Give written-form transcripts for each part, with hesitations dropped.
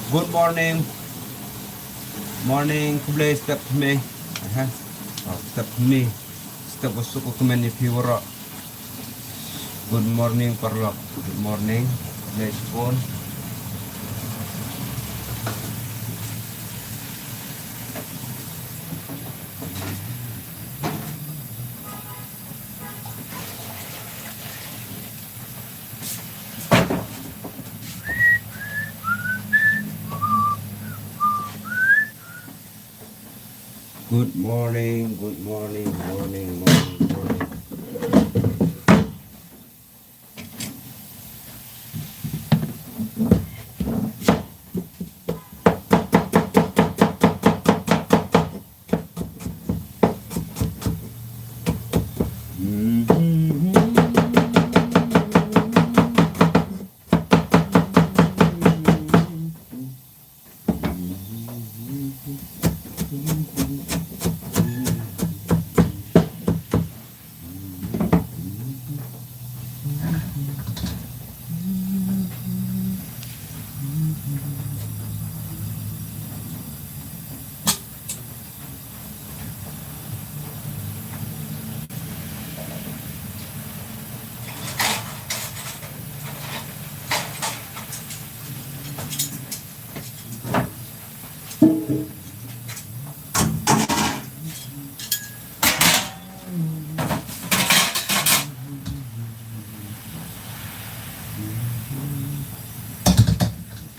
Good morning. Morning. Khublei step to me. Step to me. Step usuk kumen piwara. Good morning parlok. Good morning. Khublei shibun. Good morning, morning.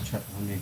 Chat hangne.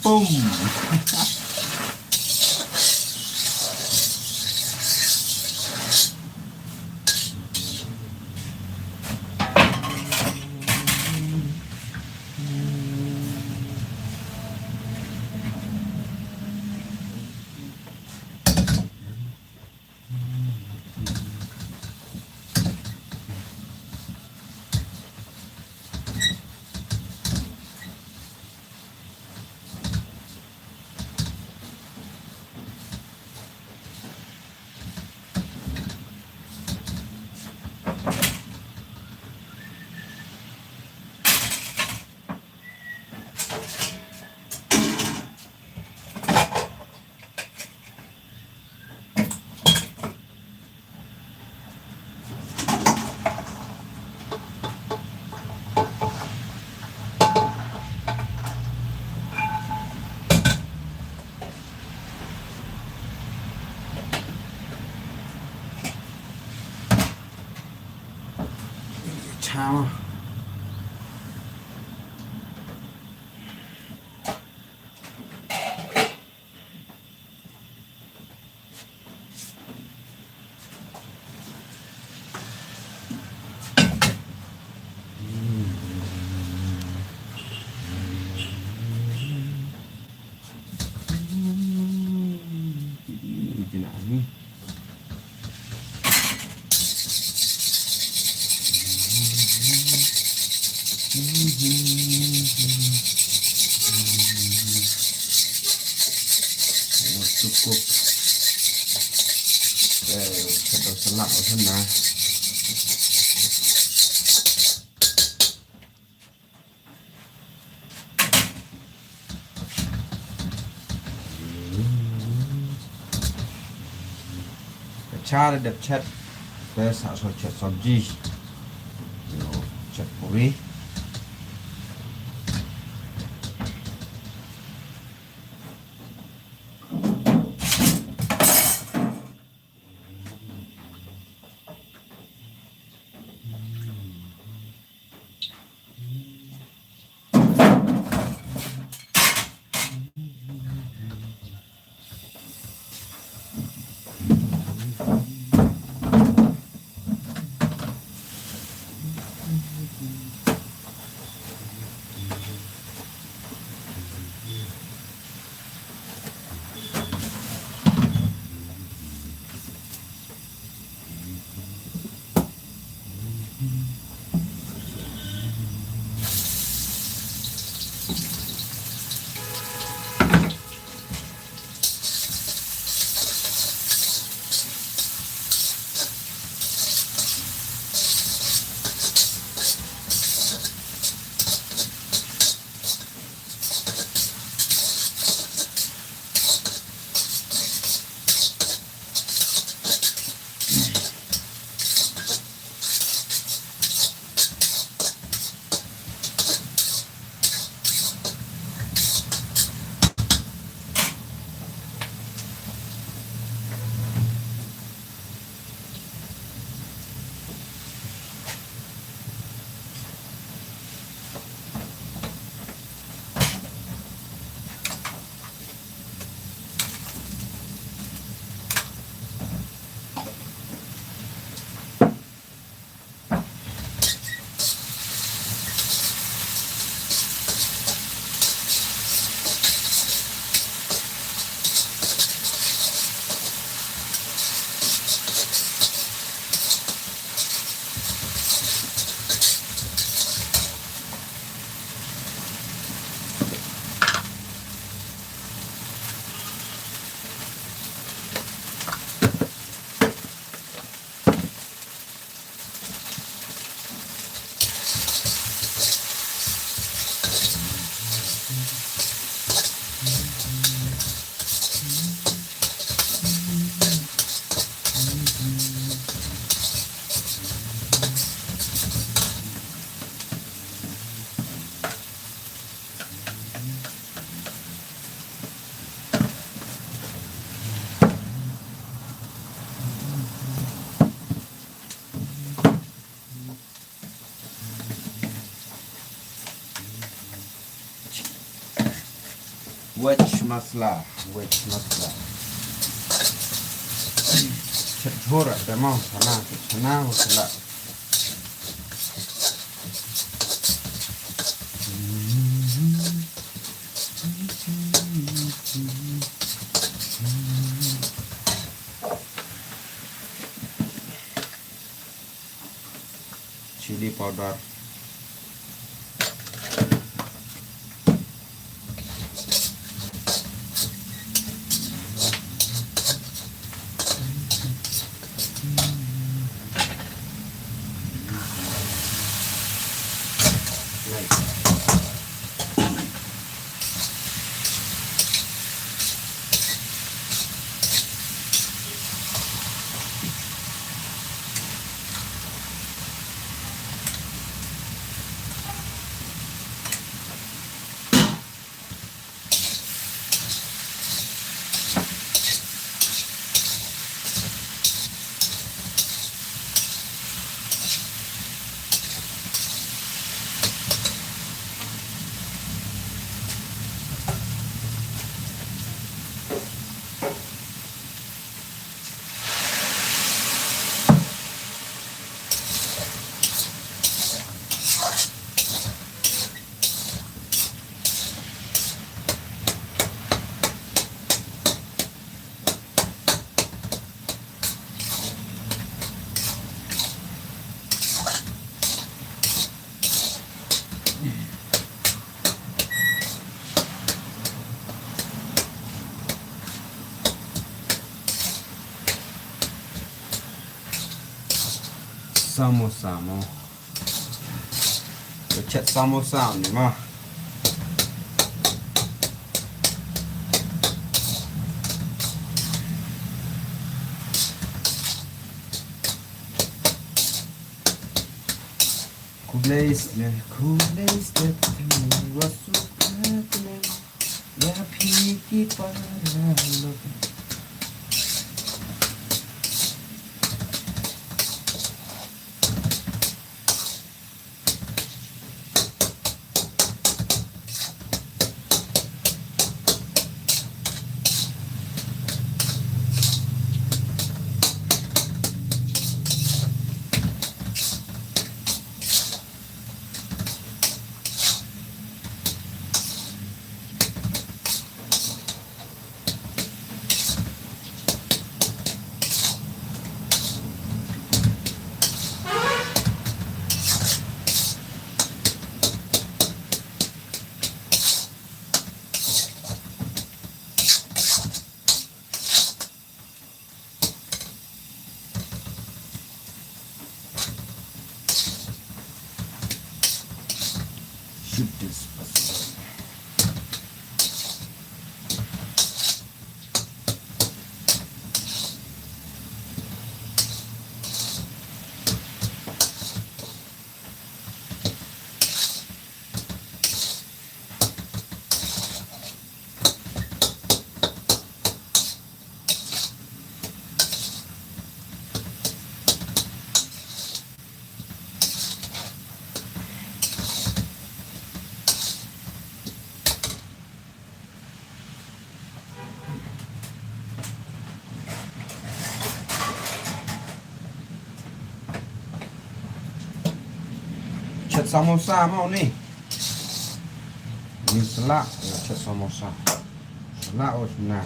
Boom. Chào. Cukup sedang selak di sana. Cara đẹp chất để sản xuất chất sabji, chất puri. wedge masala, wedge masala. Chet hora demo sana masala. Chili powder. Samosa mo. Chet samosa ni ma. Khublei step wasukatne ya phiki paralo. Shoot this person. Chet samosa mau ni. Ni selak ya chet samosa. Selak oh benar.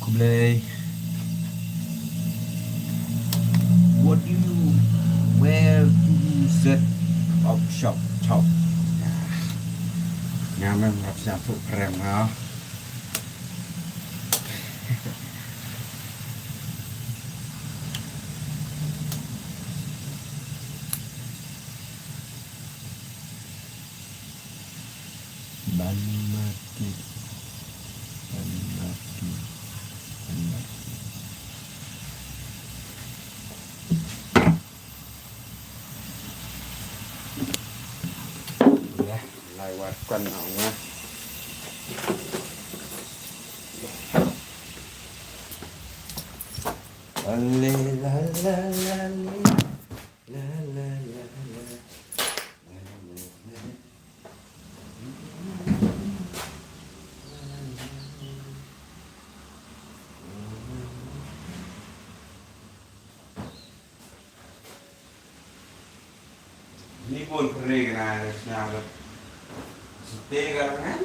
Khublei, what do you, where do you set up shop? Nyaman rapsnya puk krem ha. Ban mati. Lewat kan awak. La la la la la la la la. Ni pun kering na senang. Tiga kan?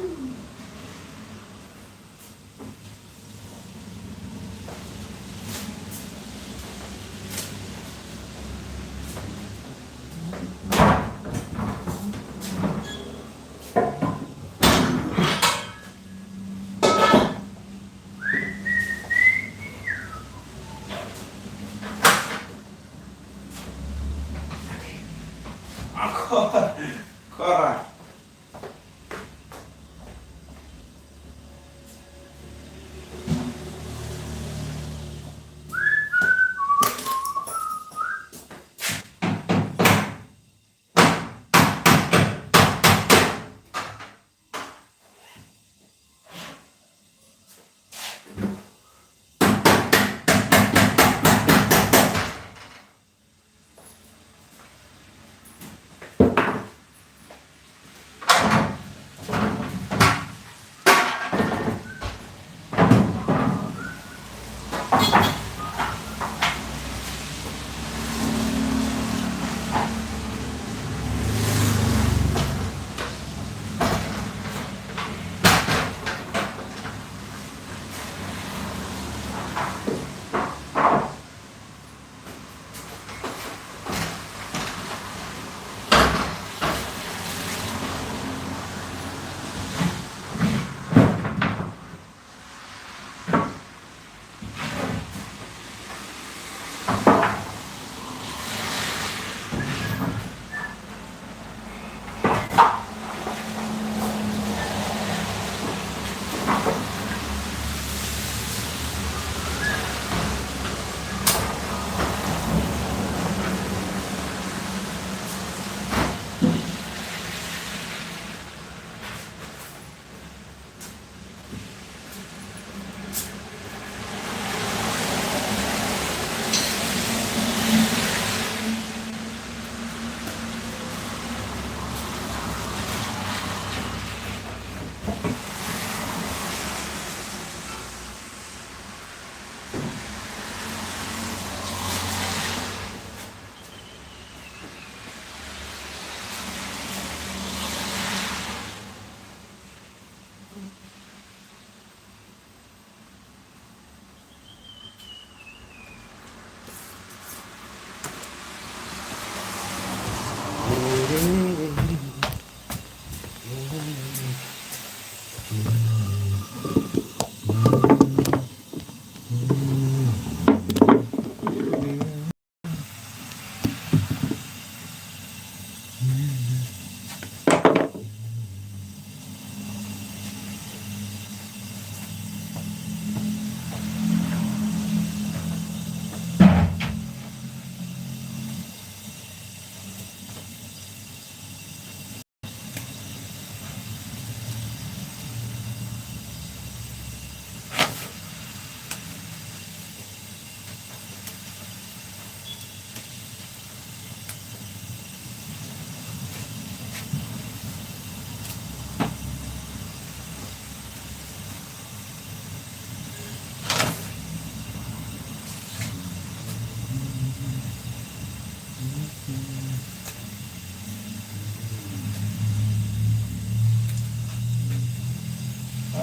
Korang.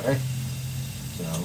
đấy chào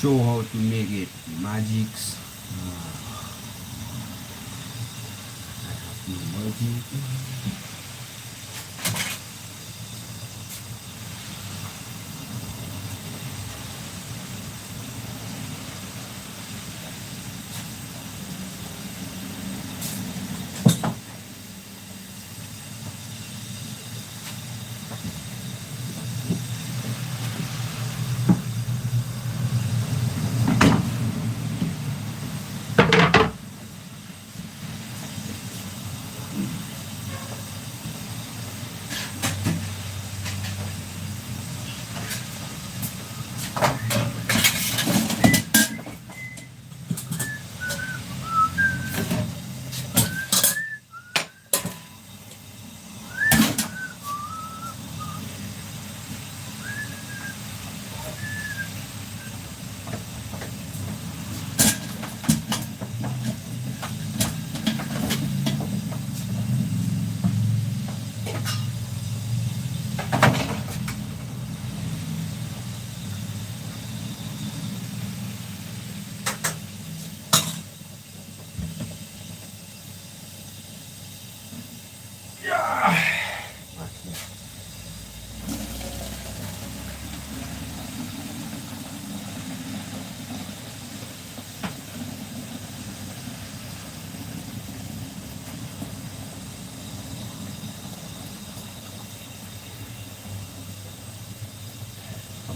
show how to make it magics. Magic.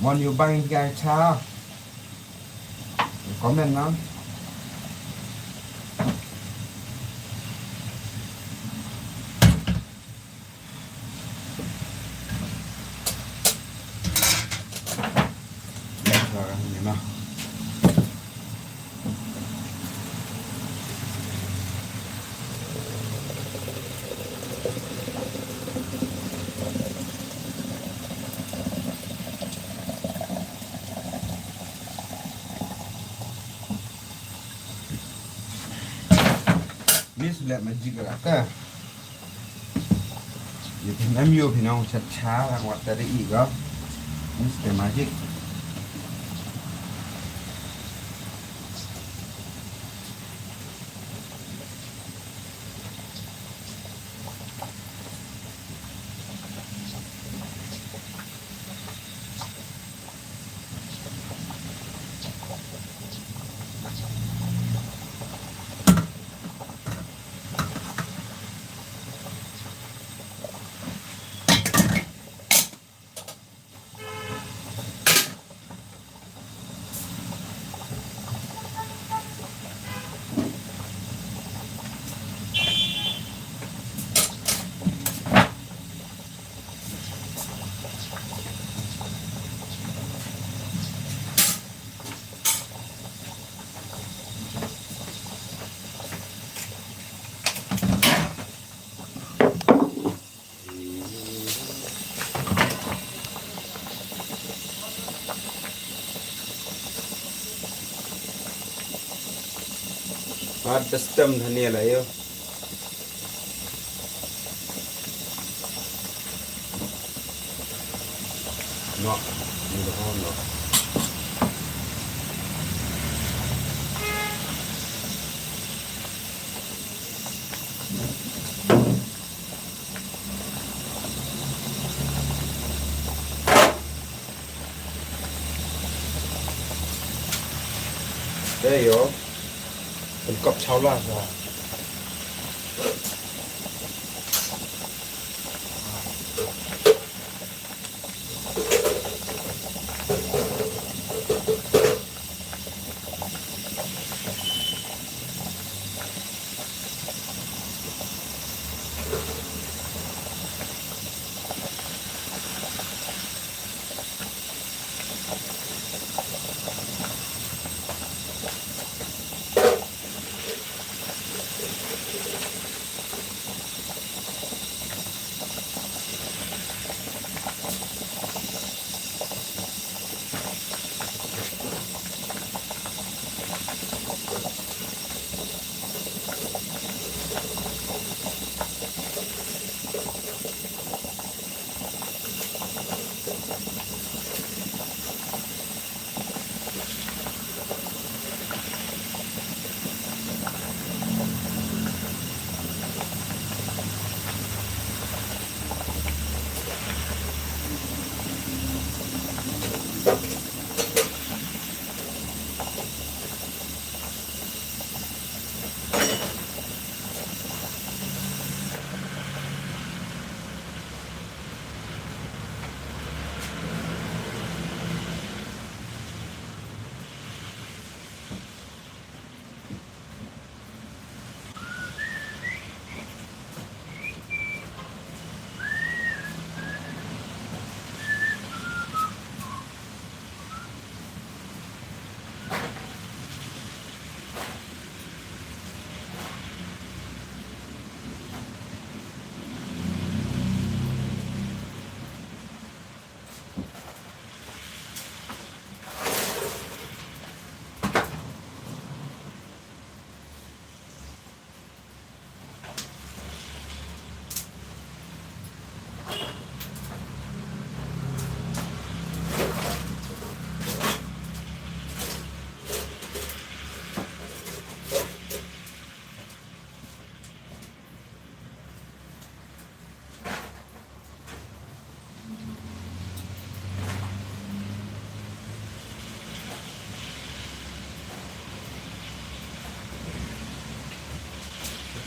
Mon you bang guy cha comment now. This let magic là cái gì thì em yêu thì nó chặt chá là ngoặt ra để ý đó. This the magic. Ada stem dhania lah yo. No, ni dah no. Đây yo, một cặp cháo là rồi.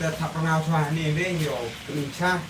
Kita tak pernah cuah ni yo, pencah.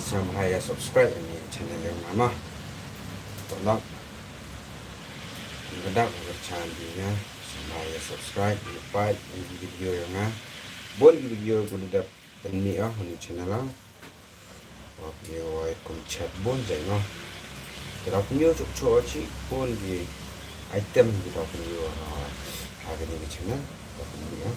Jangan lupa subscribe ini channel yang lama. Tolong gedang channelnya, supaya subscribe, like video yang bon video ko da penni ni channel la. Oke, wai kon chat bon jai no. Kita punya cok chi bon di item kita punya harga ni channel penni ya.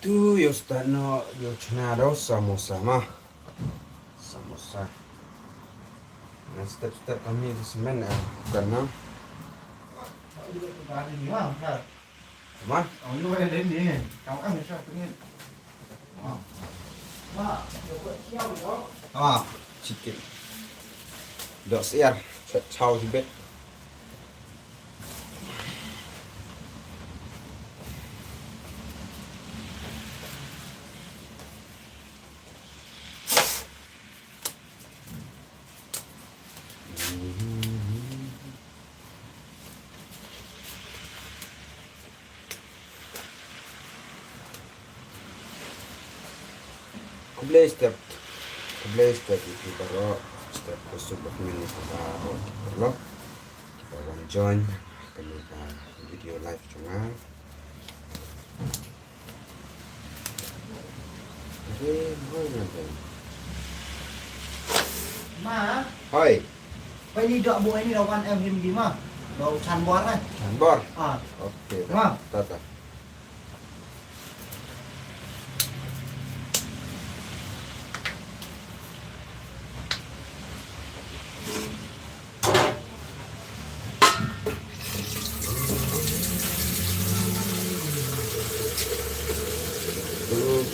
Itu yo stano yo cenado samosa mah samosa. Nah step-step kami di semen karena Mah? Oh, lu ada ni. Kamu kan bisa pengen. Wah, buat siau dong. Sikit. Dok siar, chau hibet. Khublei step itu baroh step kusuk bakmini baroh baroh kita akan join kami video live cuma boleh nanti Ma, hai pyni dok buat ini lawan em di mah. Dok canbor kan? canbor Ah, oke Ma. tata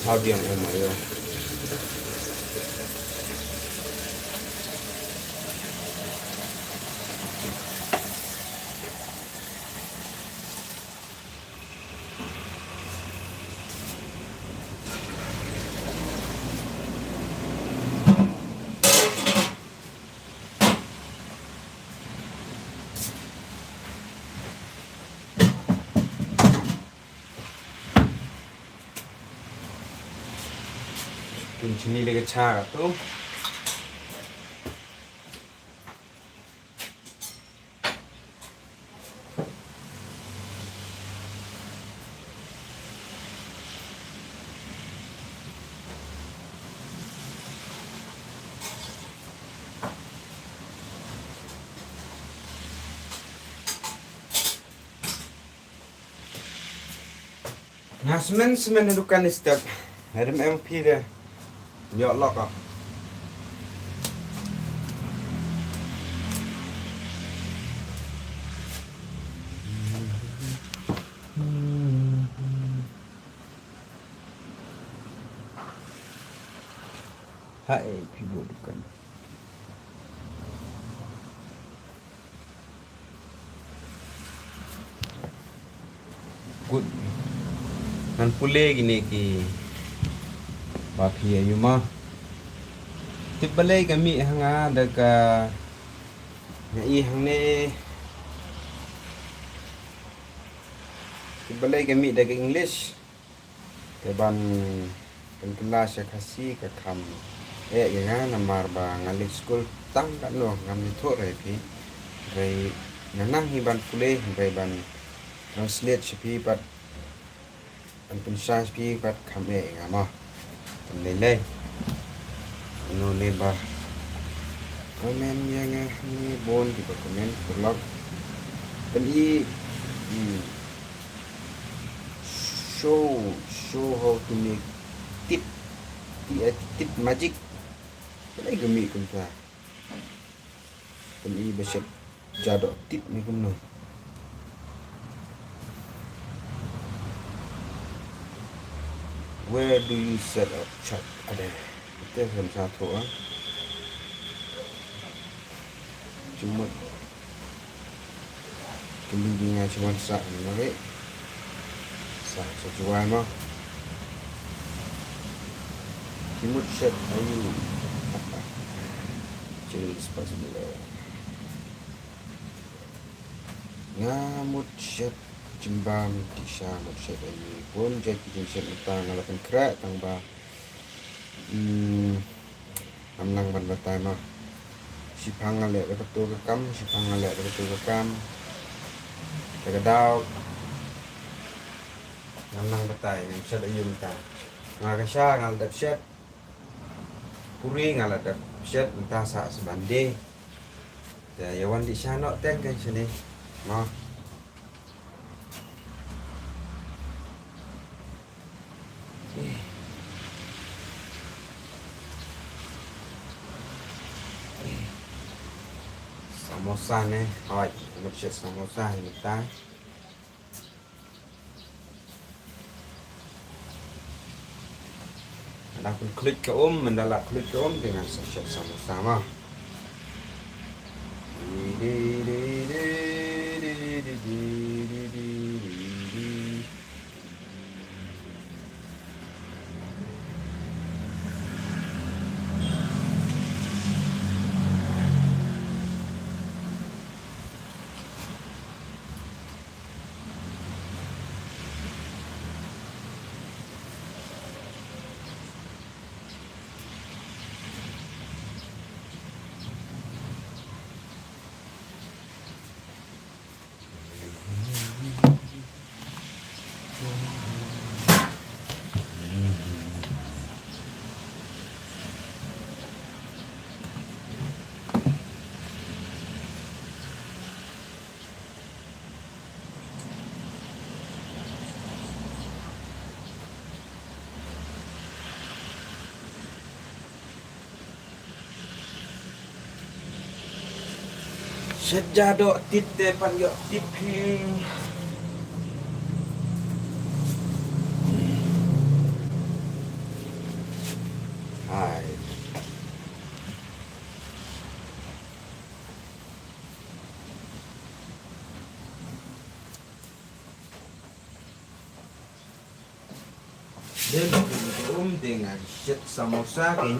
Pdiang ya. Sini lagi cara tu. Nah, semen dukan istirahat. Ada MP dia. Ya Allah kah. Hai, ibu dukan. Good. Nan pulih gini ki. Bapher you mah. Tibalay kami hanga daga iing hangne. Tibalay kami daga English. Keban kelas Khasi ke kam. Yang namar ba ngalik school tang kan lo ngamli thok re pi. Rai nanang hiban pulih rai ban translate pi pat an pensas pi pat kam ngama. Lele no leba komen yang ni bon di komen blog peni show how to make tip magic lagi gemi kumta peni beset jadok tip ni kumno. Where do you set up chat? Ada. Kita belum satu Cuma kemungkinan cuma sak ni. Sak sesuai mah. Kimut shet ayu. Jadi possible. Ngamut shet jingbam kisah shet ini pun jadi shet utang ngalakan kerak tang ba amlang ban batai mah sipang ngalek betul ke kam sipang ngalek betul ke kam tergadau amlang batai yang shet ayun ta ngakasha ngaldak shet puri ngaladak shet entah sak sebande ya yawan di sana teng kan sini mah samosa ni, awak nak cek samosa ni tak? pun klik ke mendalam klik ke dengan sachet sama-sama. Sejadok tite pan yok tiping. Hai. Dan dengan shet samosa ini.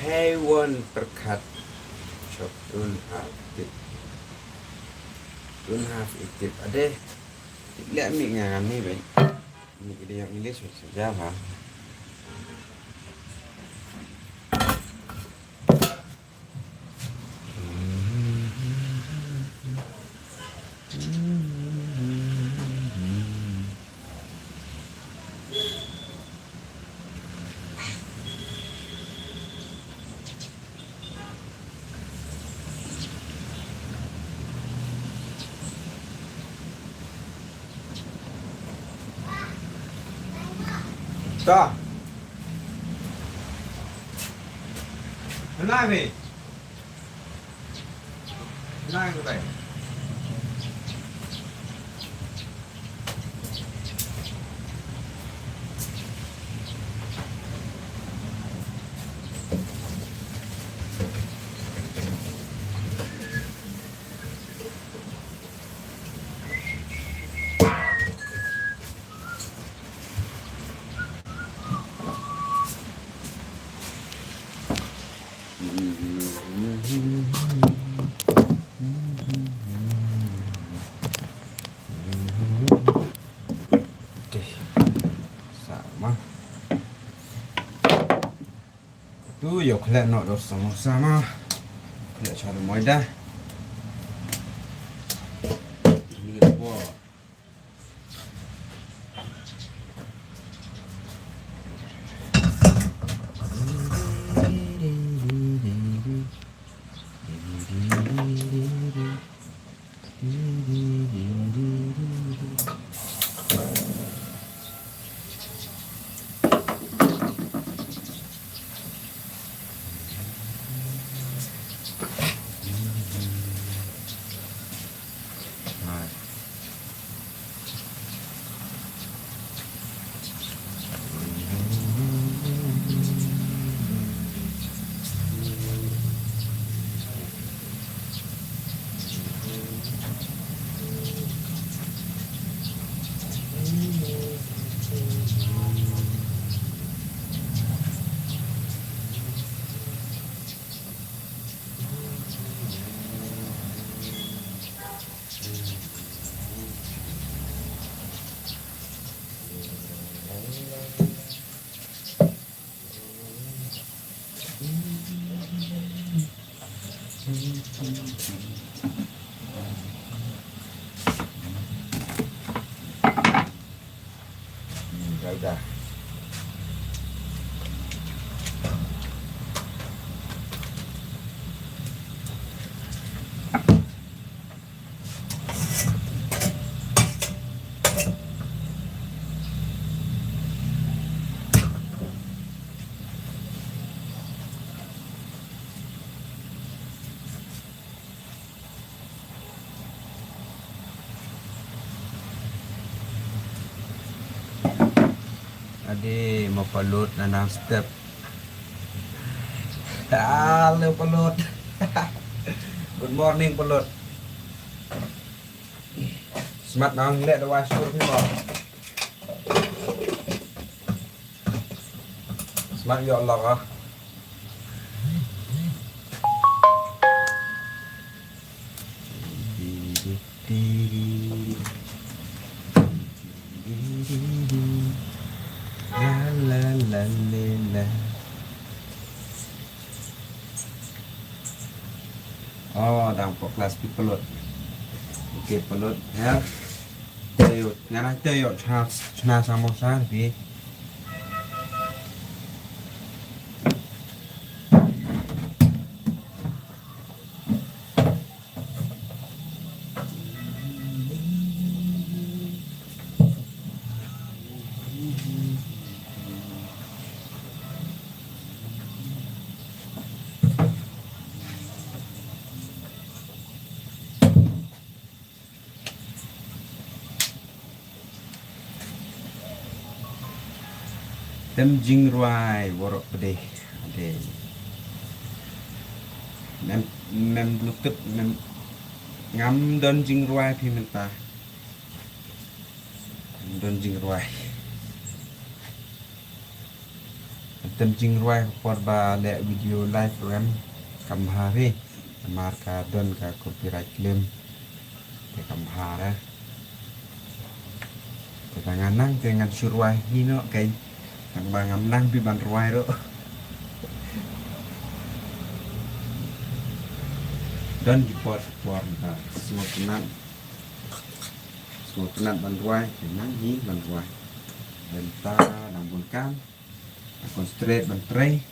Hewan perkat cok tunhaf itip ade lihat mi ngan ni ben ini dia yang English saja ha. Đó. Hôm nay về. Hôm nay về. Tu yok lek nak dos sama-sama. Lihat cara mudah. Ini apa? udah. Ade mau pelut nanang step. Halo pelut. Good morning pelut. Smart nang lihat ada wasur ni bang. Smart ya Allah ah. Oh, dampak kelas pelut. Okey pelut ya. Tayut, ngan tayut chana samosa ni. Tem jing ruai borok pede. Ade. Mem bluetooth mem ngam don jing ruai phi menta. Don jing ruai. Tem jing ruai por ba le video live ram kam hari. Marka don ka copyright claim. Te kam hara. Te tanganang dengan surwai ni no kai. Ang bangam nang biban ruai ro. Dan dipot warna sngewtynnad ban ruai nang hi ban ruai. Benta nang bunkan. Akon straight ban tray.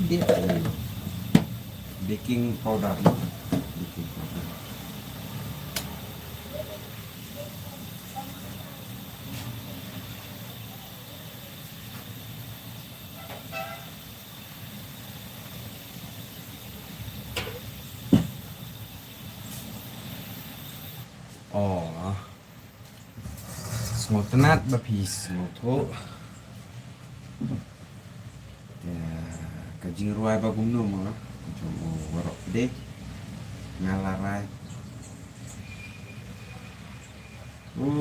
Dia baking powder. Baking powder. Oh, sngewtynnad bapis sngewto. Kajing ruai ba kumno mo coba warok deh ngalarai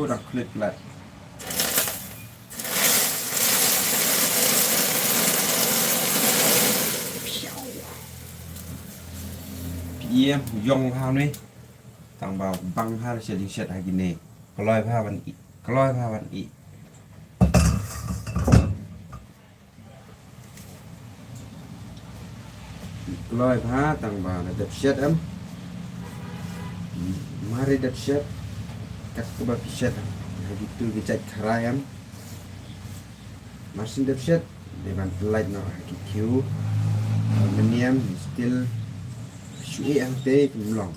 dah klik plat iya jong hao ni tang ba bang har shading shet lagi ni keloi pha ban i keloi pha tang ba la dap shet em mari dap shet kat ke ba shet lagi tu gecat kharai em masin dap shet de ban light no lagi q aluminium steel shui ang te long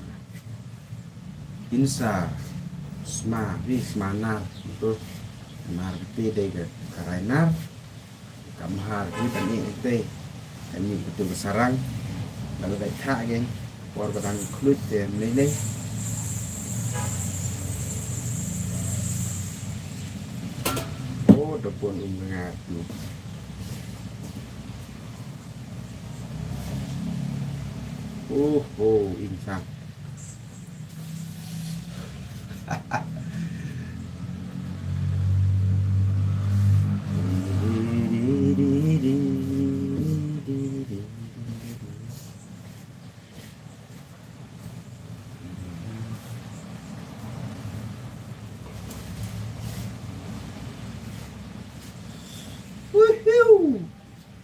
insa sma nar itu nar te de ke kharai nar kamhar ni tani te kami betul besarang lalu dah tak geng, war batang kulit dia meleleh. Oh, dapun mengat lu. Oh, insan.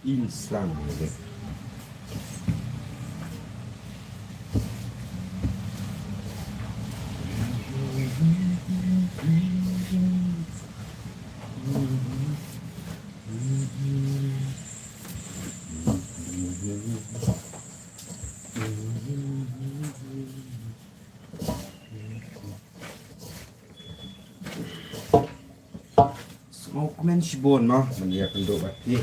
insang gitu. Smokeman shibun mah mendia penduk bati.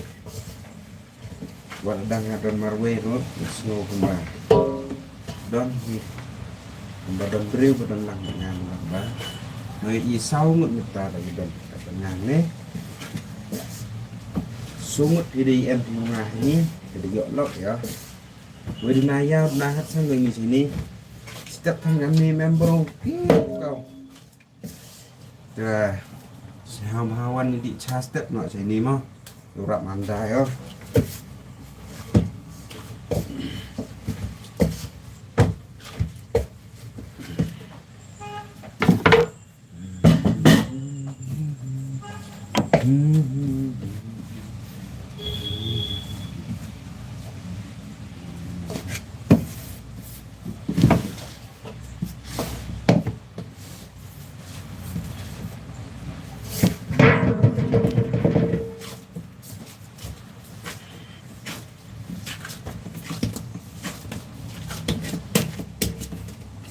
Wadang ngadon marwe rot snow kumba. Don hi. Kumba don breu badon lang ngan ba. Noi i sau ngut mita lagi don ngan sungut di em di rumah ini jadi yolok ya. Wedinaya nahat sang di sini. Setiap tangan ni member kau. Dah. Hawan ni di chastep nak sini mah. Urat mandai ya.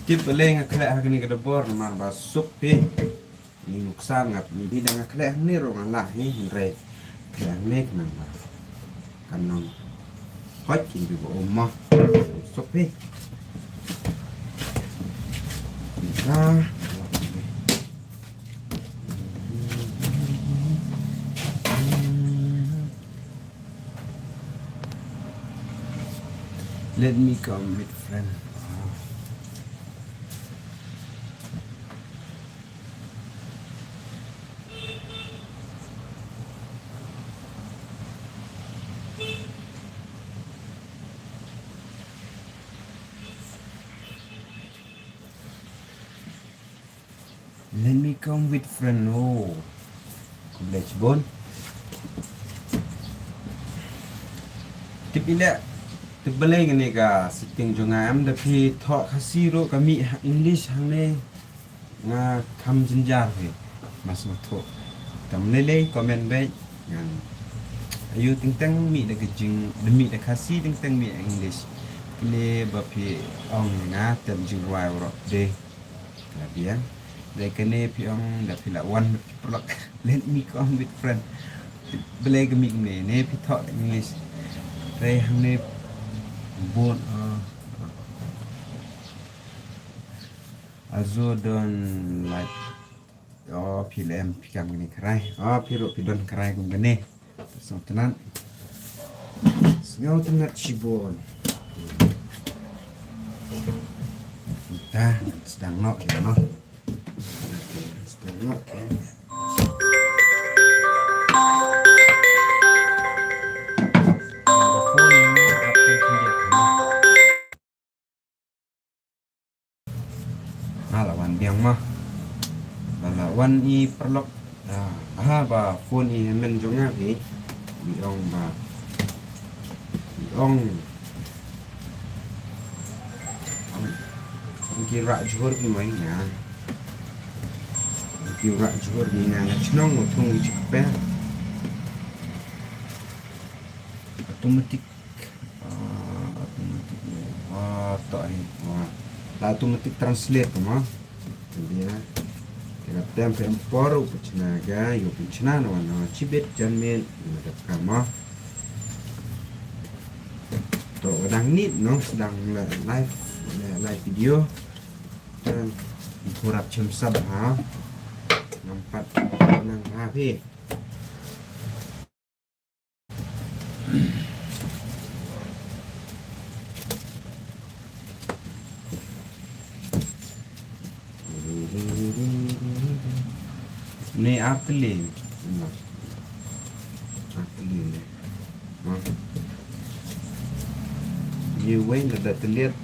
Tip boleh ngaklek hari ni ke debor nomor basuk pi. Ni nuksan ngap ni di dengan ngaklek ni orang lah ni hre. Klek ni kenapa? Kanong hot kin bi bo omah. Basuk pi. Nah. Let me come with friend. Let me come with friend. Oh, Khublei shibun. Tipilek tebelai ni ka sitting jongam tapi thok Khasi ro kami English hangne nga kam jinjar he mas thok tam lele comment baik ngan ayu ting tang mi de jing demi de Khasi ting tang mi English le bapher ong nga tem jingwai ro de Pdiang de kane pyong da pila one plok let me come with friend belai kami ne pi thok English re hangne bon azo don like oh film pikam ni kerai oh piro pidon kerai kum gene sngewtynnad sngewtynnad shibun kita sedang nok ya no sedang nok ya Pdiang mah balawan i perlok ba phone i men jonga ni biong ba biong kira jur ni mai nya kira jur ni na chnong utung i chikpe automatic to ni automatic translate mah dia kira tempe empor upachnaga yo pichna no no chibet janmen ada kama to sedang nit no sedang live video dan kurap chem sab ha nampak nang ha pi ni apli you wait that terlihat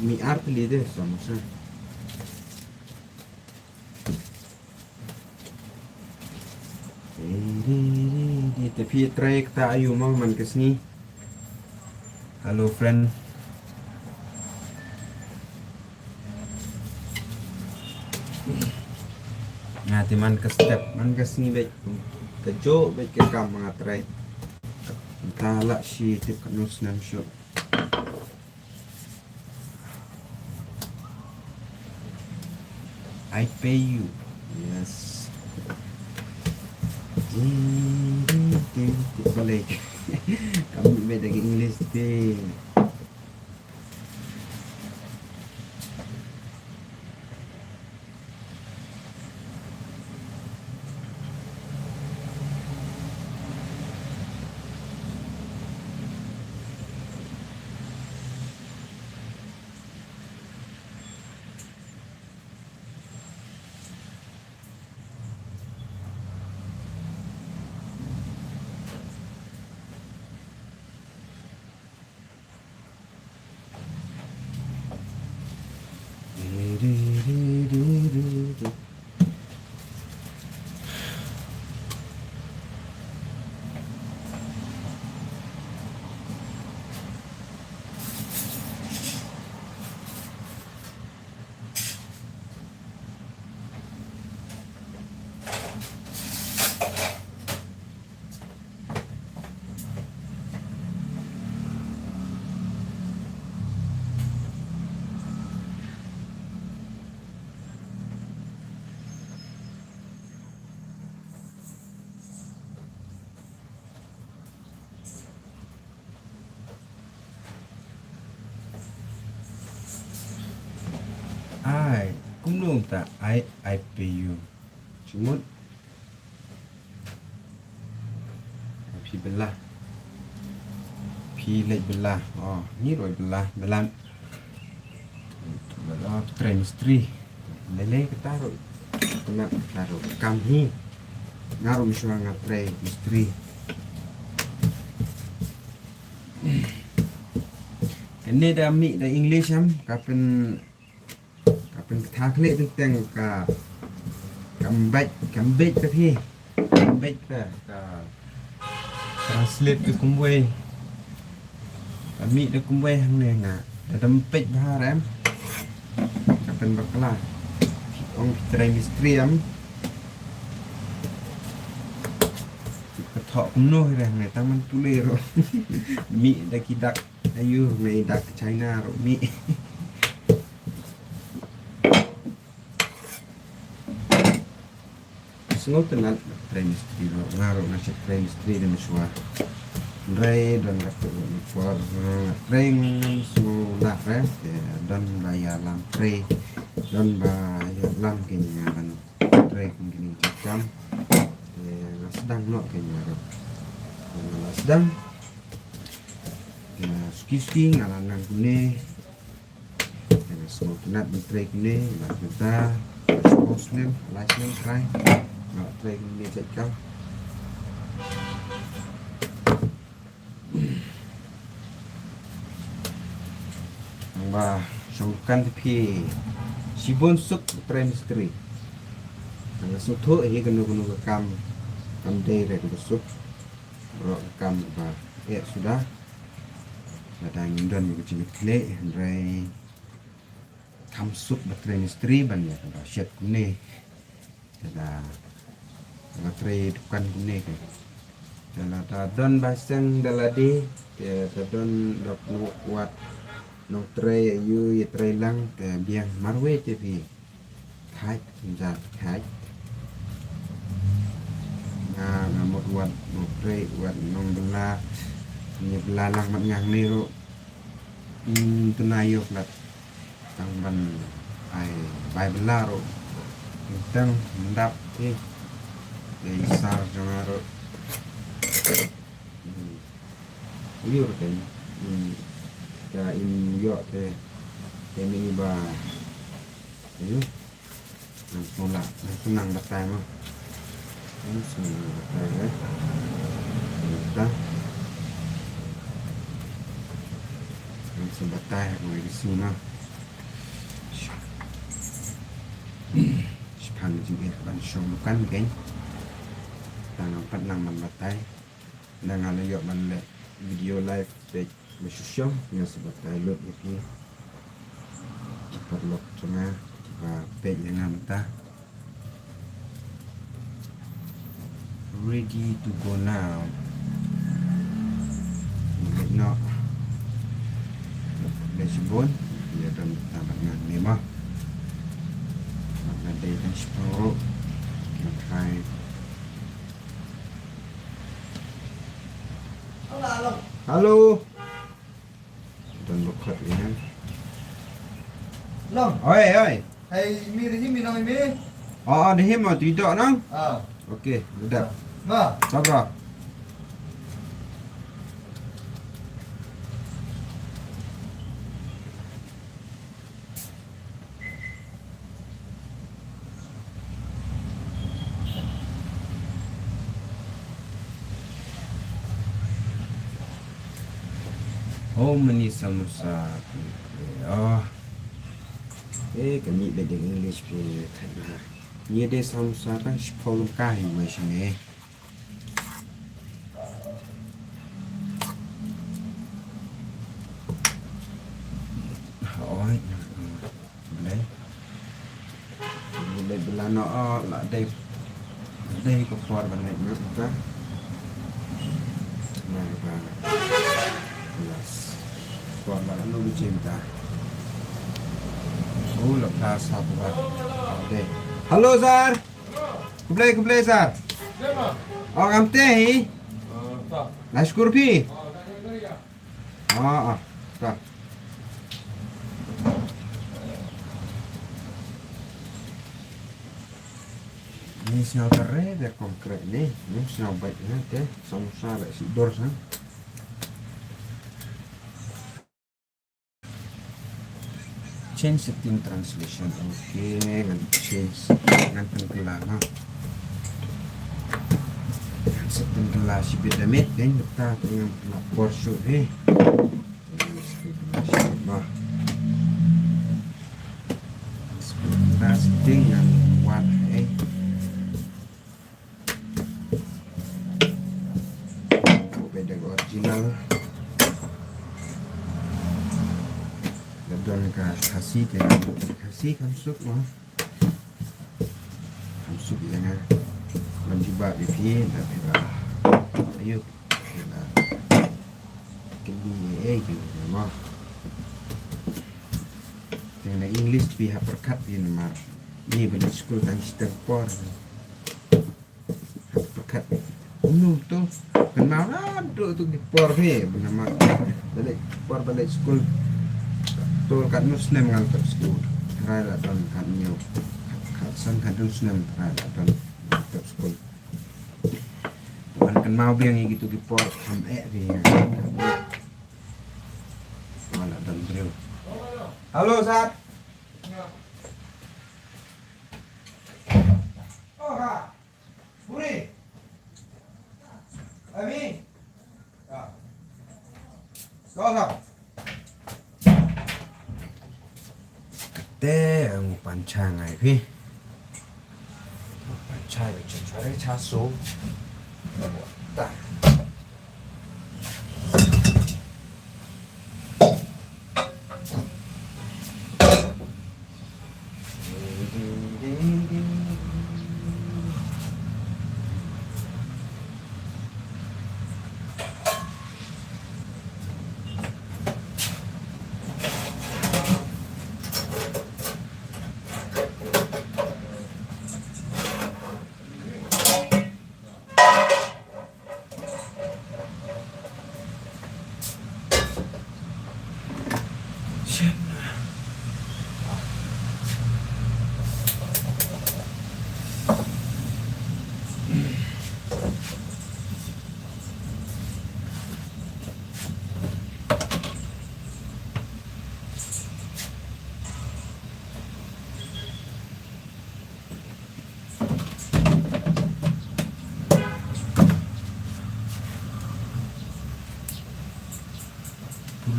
mi apli deh sama sa di Tapi try kita ayu mau man ke sini. Hello friend. Nah, teman ke step man ke sini baik. Kejo baik ke kam mga try. Tala si tip kanus nan show. I pay you. Yes. Balik. Kami beda ke English deh. Kumno tak I pay you. Cuma pi belah. Pi lek belah. Oh, ni roi belah. Belah trimestri. Lele kita taruh. Kena taruh kam ni. Ngaruh misua ngatre mistri. Ini dah mik dah English am kapan thang lệ từng teng cả cầm bait cái gì cầm bait cả translate cái Khublei kami cái Khublei hangne nggak dalam bait bahar em kapan bakla ông try mistri em thọ kumno hay là người ta mang tu lê rồi mỹ đã kidak ayu người dak China rồi mỹ sngewtynnad trimestri ngaruh nasib trimestri dan suah Ray dan for ring sngewbha dan bayar lam pre dan bayar lam kenyaran pre kini jam sedang nok kenyaran sedang ski ngalangan kune sngewtynnad tre kune kita muslim license try nggak try kune cekal sangkan tapi shibun suk trimestri ang suto ini kenu kam day rek suk ro kam ba ya sudah ada ngindan kecil kecil ray kam suk trimestri ban ya shet kune ada ngatre dukan kune ke Lada don baseng dalade don dok no kuat no tray yu ye tray lang biang marwe TV khai jat khai một quạt một tray quạt nong bela ni bela lang mat ngang ni ro tunai yok lat tang ban ai bai bela ro tang ndap ti sar jangaro liur kan ya in yo te ini ba itu langsung lah langsung nang batai mah langsung batai kita langsung batai mau di sana sepang juga ban shong bukan kan tangan empat nang batai dengan ayok man video live page bersyusyong yang sebab download ini perlu cuma page yang mentah ready to go now. Nak shibun dia akan tambah dengan memang ada yang sepuluh makai halo dan bukat ini Long, oi oi hay mi đi mi nào mi? ada him tidak nang À, okey sudah mà, sabar oh meni samosa oh kami belajar English pun kan ni dia samosa kan sepuluh kali macam ni oi boleh belano lah dai ko for banyak nak yes for lalu cinta lepas sahabat deh halo Zar Khublei Zar kamu teh nashkur pi tak ini snau terre dia konkret ni snau baik ni teh samosa lek sidor sang change setting translation okay ngan change ngan tenggelam setting gelas beda met kan kita dengan lapor shoot shibun setting ngan what beda original dan Khasi Khasi kamsuk kamsuk yang menjibak di sini tapi ayo kini mah dengan English pihak perkat ini mah ini banyak sekolah kan stempor perkat tuh kenal tu di por bernama balik sekolah tu kat Muslim ngantar sekolah rada dan kat new kat san kat Muslim rada dan ngantar sekolah kan mau biang gitu di por sampai dia mana dan beliau halo Sat oh kak Buri Ami kau teh ang pancang ai pi pancai cari casu tak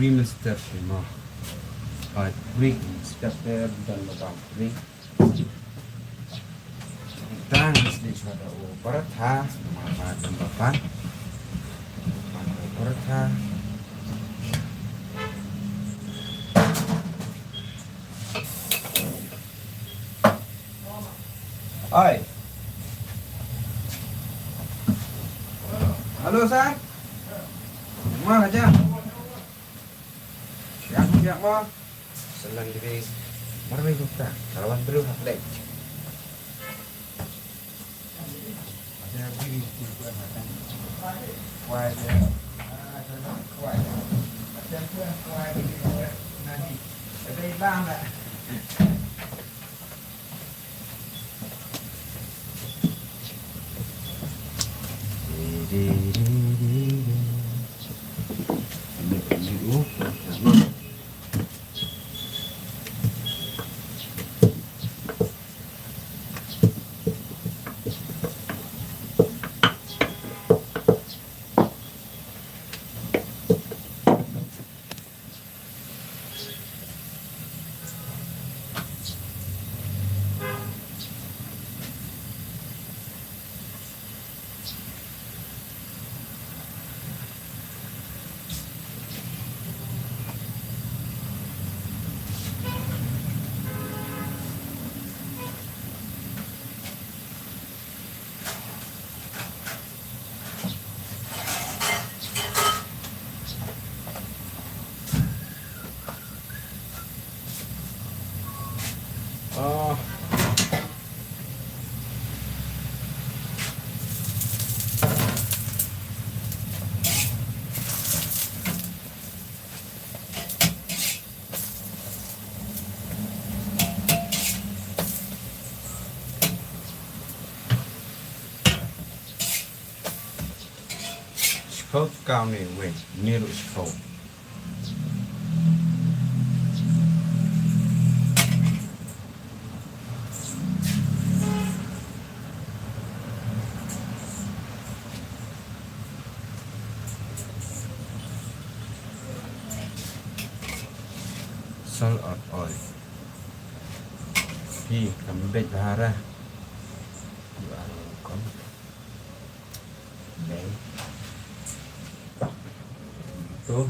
Green step mo. Green step there dan lebam green. Dan isli sudah barat ha, mama dan bapher. ha. Oi. Halo, Sang. Mana aja? Siap mo. Selang diri. Marami gupta. Kalawan dulu Khublei. Ada biri di buat makan. Kuai dia. Kuai. Macam tu kuai biri nanti. Ada hilang tak? Oh. Scope cao này về như độ scope. Salt or oil. Thì cầm bệt ra ra. Con đấy. Tuh.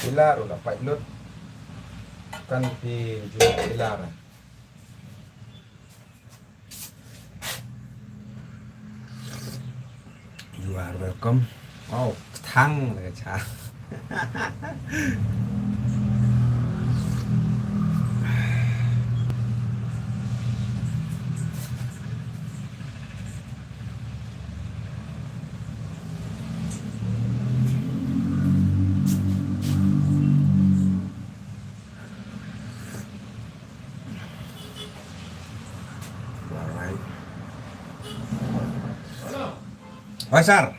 Ilar udah pilot kan di jual ilar. You are welcome. Oh, thăng là chả. Why sir?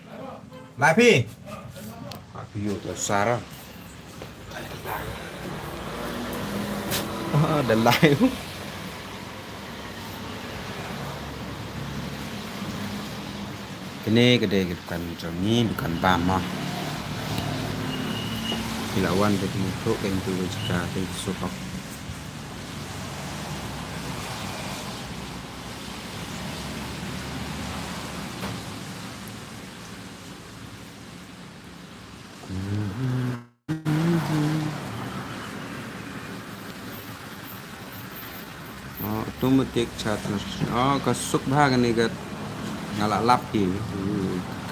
Lapi. Aku yuk tu Sarah. Oh, dah live. Ini gede bukan jongi, bukan bama. Ilawan bagi untuk yang dulu jika yang suka. Tuh metik chat oh kasuk bahagian ini kat ngalak lapi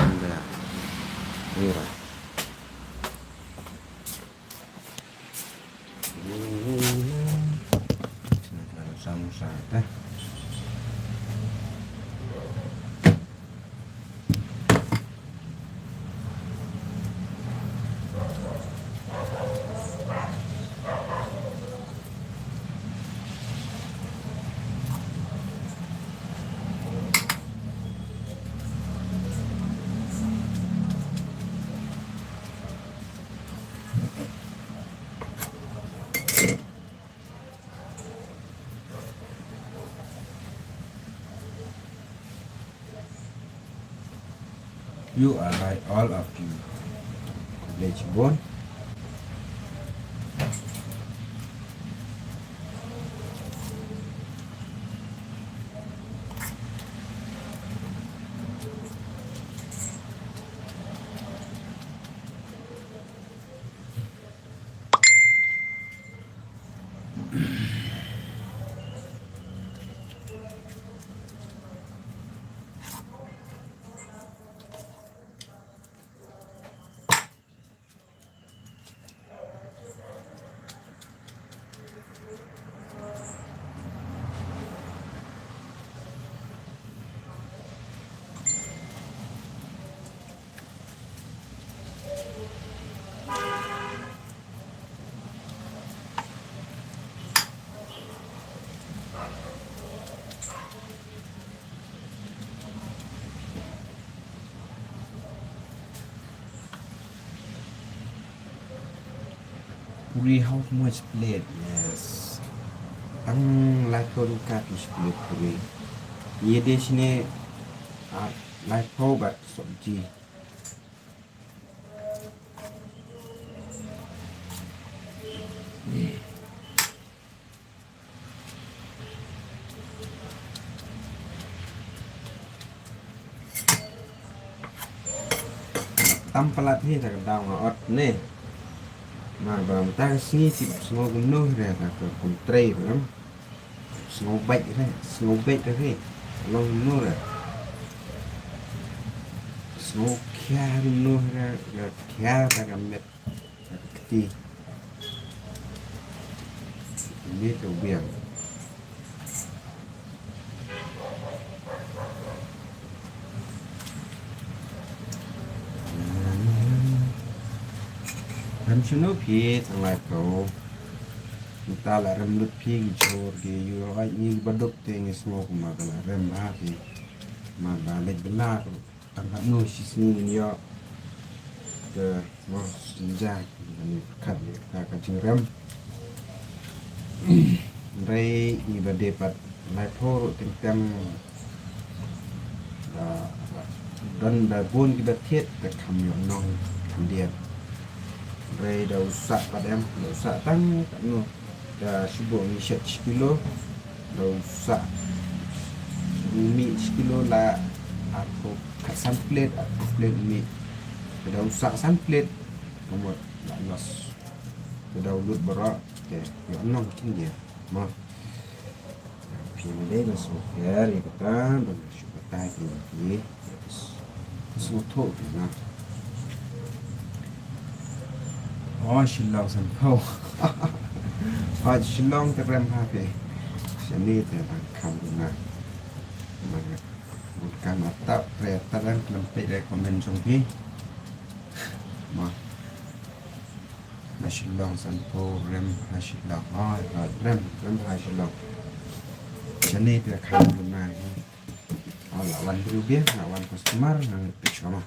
kan dia ini lah sama teh you are like all of you. Khublei shibun. Puri how much plate? Yes. Ang like kat is plate puri. Ye de sini like how but sabji. Tampalat ni tak tahu ngot ni. Mà bà ta xí thì sngewbha kumno ra ta ko kontrei ram sngewbha ra sngewbha ra he long no ra sngewkyrshan no ra ra kya ta kamet ti ini tu biang Rem sunu pi thằng lại cậu người ta là rem lút pi chor ke yu ai ni badok te ngi smo ko ma la rem ha pi ma ba le bla tang ha no si sni yo ke mo sinja ni khat ni ta ka ching rem rei ni ba de pat lai pho tem tem dan da bun ki ba thiet ta kham yo nong dia Ray dah usak pada dah usak tang tak no dah shibun shet kilo dah usak mi kilo lah aku kat san plate aku plate mi dah usak san plate nomor dah los dah ulut baroh ke yo nong king dia mah pyni dah so ya kata dah syukur tai ni semua tu nah oh shillong san phau shillong ta rem ha pe seni te kham na ma bukan mata pre taran lampe rekomen song pi ma shillong san phau rem ha shillong rem ha shillong seni te kham na lawan berubah, lawan customer nang pitch kama.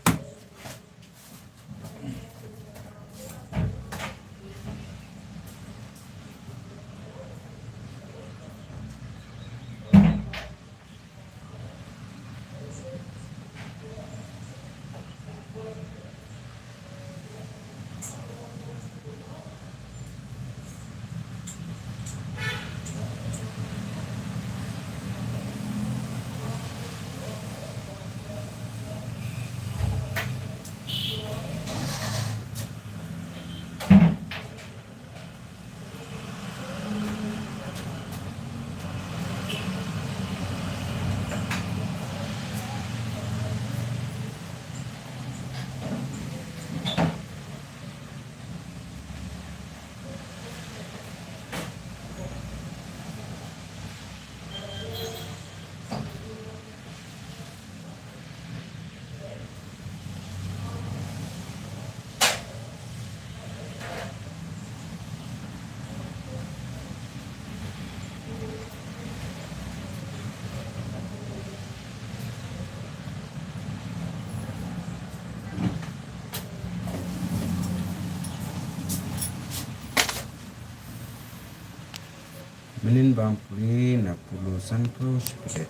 Menin bampuri na puluh sanpru seperti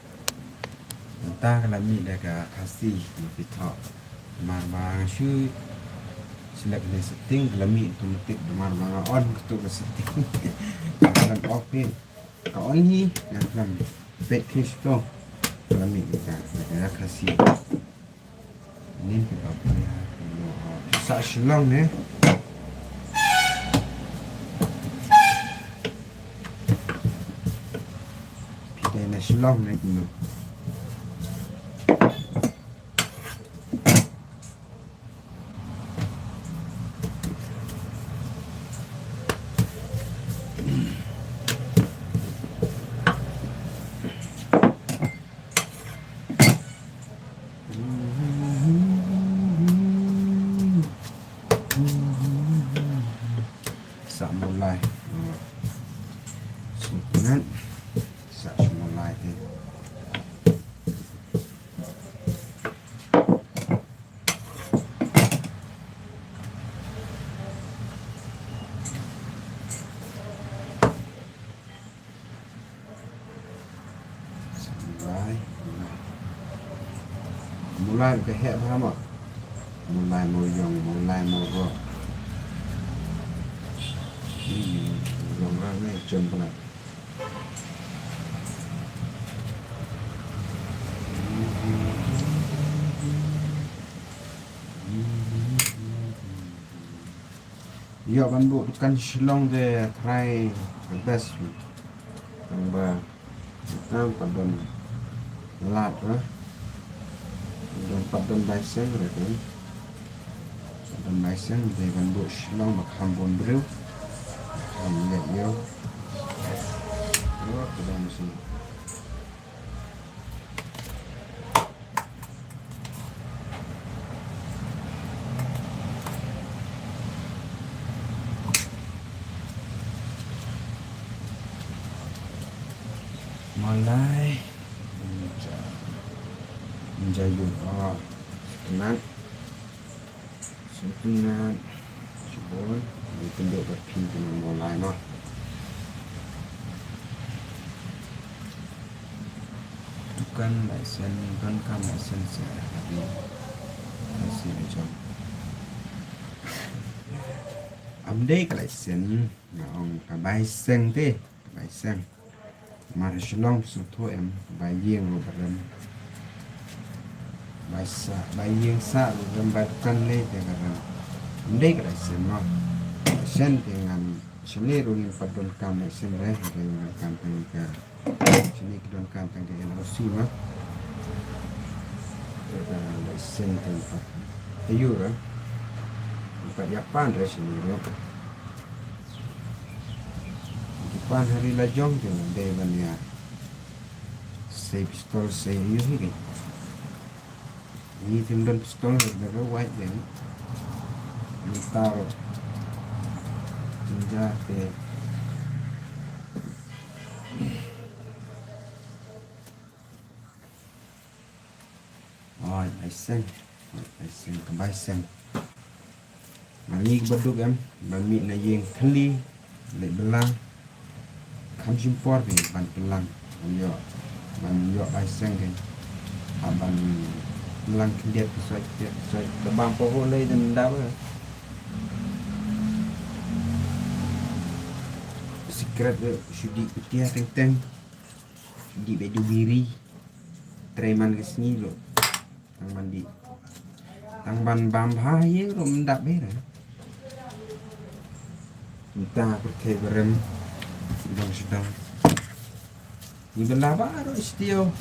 entah kalau mi dah Khasi mepita marbang syu selek ni setting kalau mi tu metik marbang on tu ke setting kalau off ni on ni yang dalam bed case tu kalau mi dah Khasi ni kita punya sak shilong ni Shilong ni kumno. Sa mulai. Sngewtynnad. Mulai ke het sama. Mulai mau jong, mulai mau baroh. Jong ni shem Pnar. Ya kan bu kan Shillong de try the best. Tambah kita padon Lada. Dan padon baiseng kan. Padon baiseng de kan bu Shillong mak hambon brew. Lihat yo. Yo kita mesti mulai menjayung tenang sngewtynnad shibun ditunjuk bapher dengan mulai mah tukan lesen kan lesen saya tadi masih macam update lesen ngong kabaiseng te kabaiseng mar Shillong sutu em baying lo barem baisa baying sa lo batkan le te karam ndek ra seno sen dengan seni runin padon kam sen re dengan kampung ka seni kidon kampung ke NOC mah ada sen tempat ayura tempat Japan re seni lo Pan hari lajong dengan dewan ya say pistol say ini ini timdan pistol ada white dan ini taruh senjata hỏi ai xem cái bài xem mà nghi baduk em mà mị na yeng khli le belang kham jimpor về ban pelang ban yo ai xem cái ban pelang kediat soi tebang pohon lei dan dah secret sudi kutia teng di bedu biri treman kesini lo tang mandi tang ban bapher ye lo mendak bera kita pergi berem sedang ni baroh istio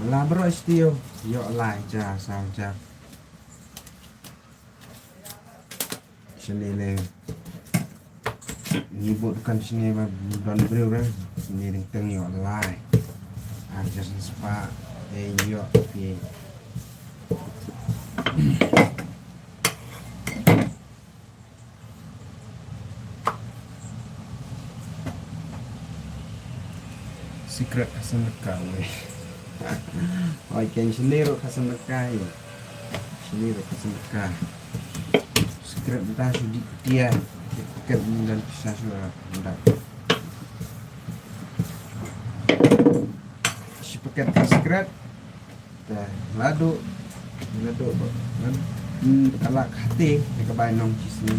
baroh istio yo lai cha sao cha sini le ni bukan sini ba don breu ra sini ring teng yo lai just spa yo pi secret kasan dekat we oi ken sendiri kasan dekat yo sendiri kasan dekat secret entah sudi dia dekat dan pisah sudah hendak si paket secret dah lado kalak hati dekat bainong sini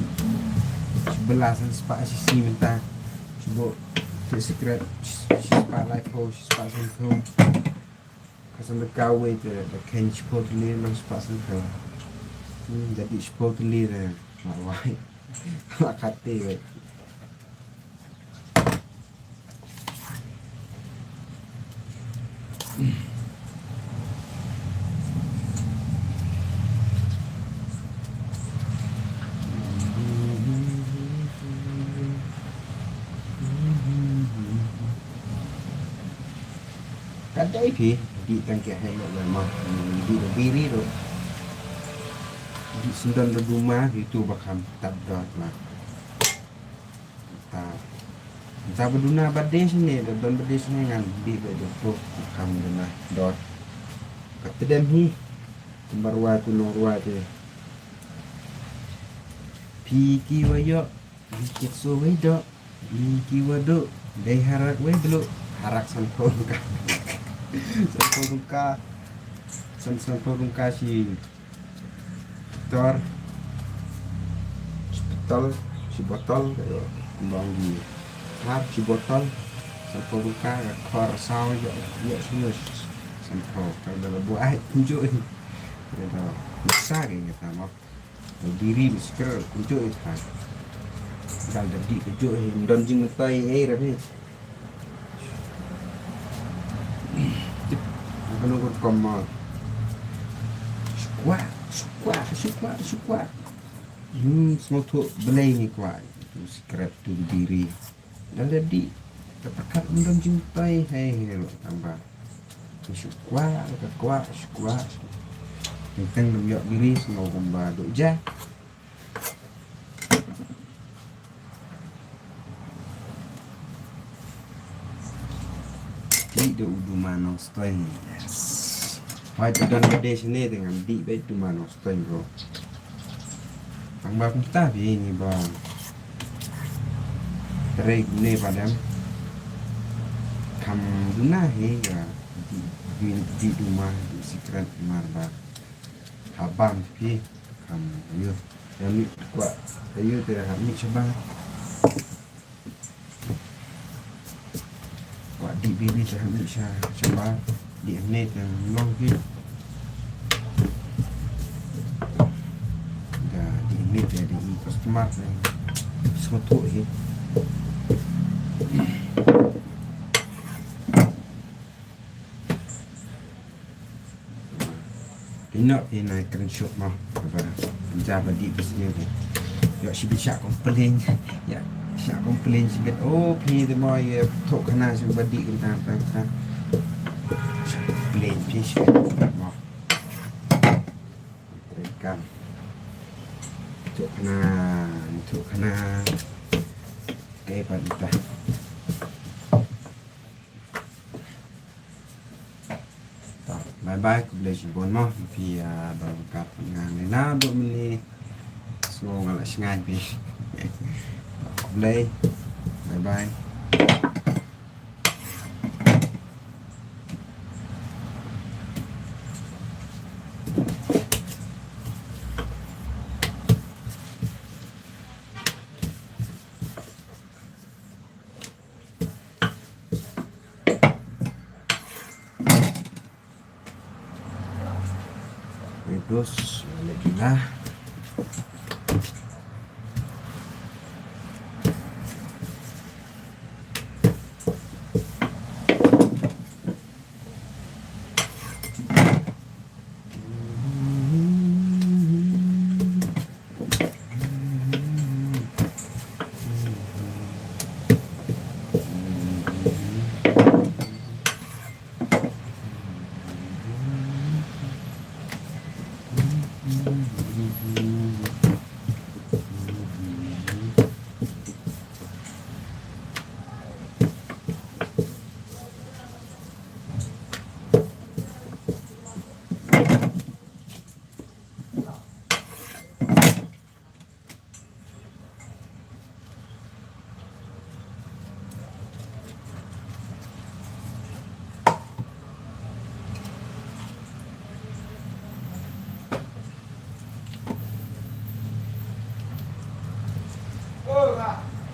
sebelah sepak sisi minta coba secret spotlight post spot film kasan dekat we tu kane support ni nang spot film jadi support ni dah wai kalak hati we kadai pi di tangkih helok memang di biri tu di sundan rumah itu bakam tak dot lah tak berduna badai sini don badai sini ngan di bedo tu bakam duna dot kata dem hi barwa tu norwa tu pi ki wayo dikit so wedo ki wado dai harak we beluk harak sanpon ka sanpon ka si tor si botol bang di har si botol sanpon ka kor sao yo semua sanpon kalau buat kunjuk ni dah besar ke kata mak diri misker kunjuk kan dal jadi kunjuk don jing tai rabi menurut kamu squat semua tu belai ni kuat secret tu diri dan jadi terpekat don jing tai lo tambah squat tentang lebih diri semua gomba duk ja di udu mano steng yes why dan gede sini dengan di baik tu mano steng bro ang bang kita ini bang terai gune padam kam guna he ya di rumah di secret marba habang pi kam yo yang kuat ayo tidak hamil coba di bini saya ambil coba di hangne yang long ni dah di hangne jadi customer semua tu ni Inok ini keren shot mah penjabat di bisnya ni ya si bisa komplain ya siap komplain sikit oh pi tu mau ya tok kena sebab di kita kan komplain fish mau tekan tok kena kayak pada tak bye bye Khublei shibun mo via berkat ngan na do mini semoga sngewbha Khublei bye bye terus lagi lah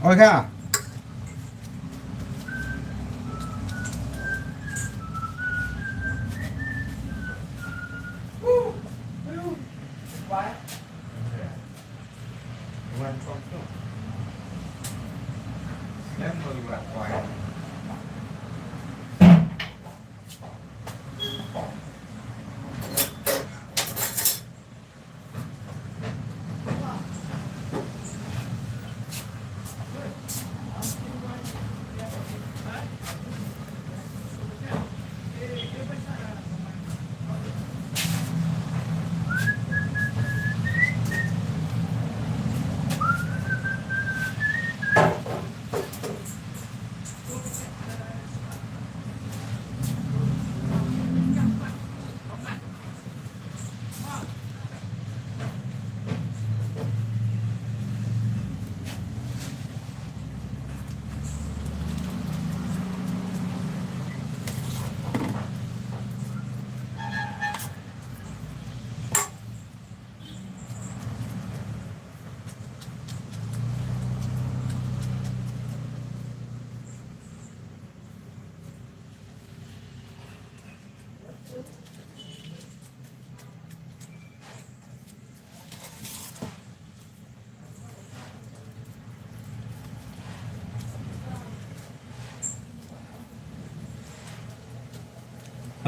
ôi kha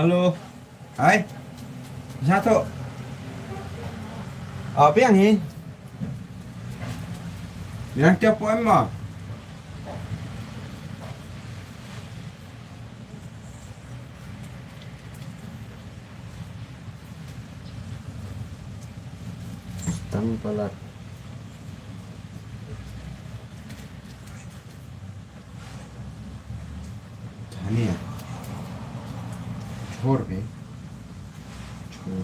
halo hai satu Pdiang hi yang tiap em mà tanpa lah hangne ya छोड़ पे छोड़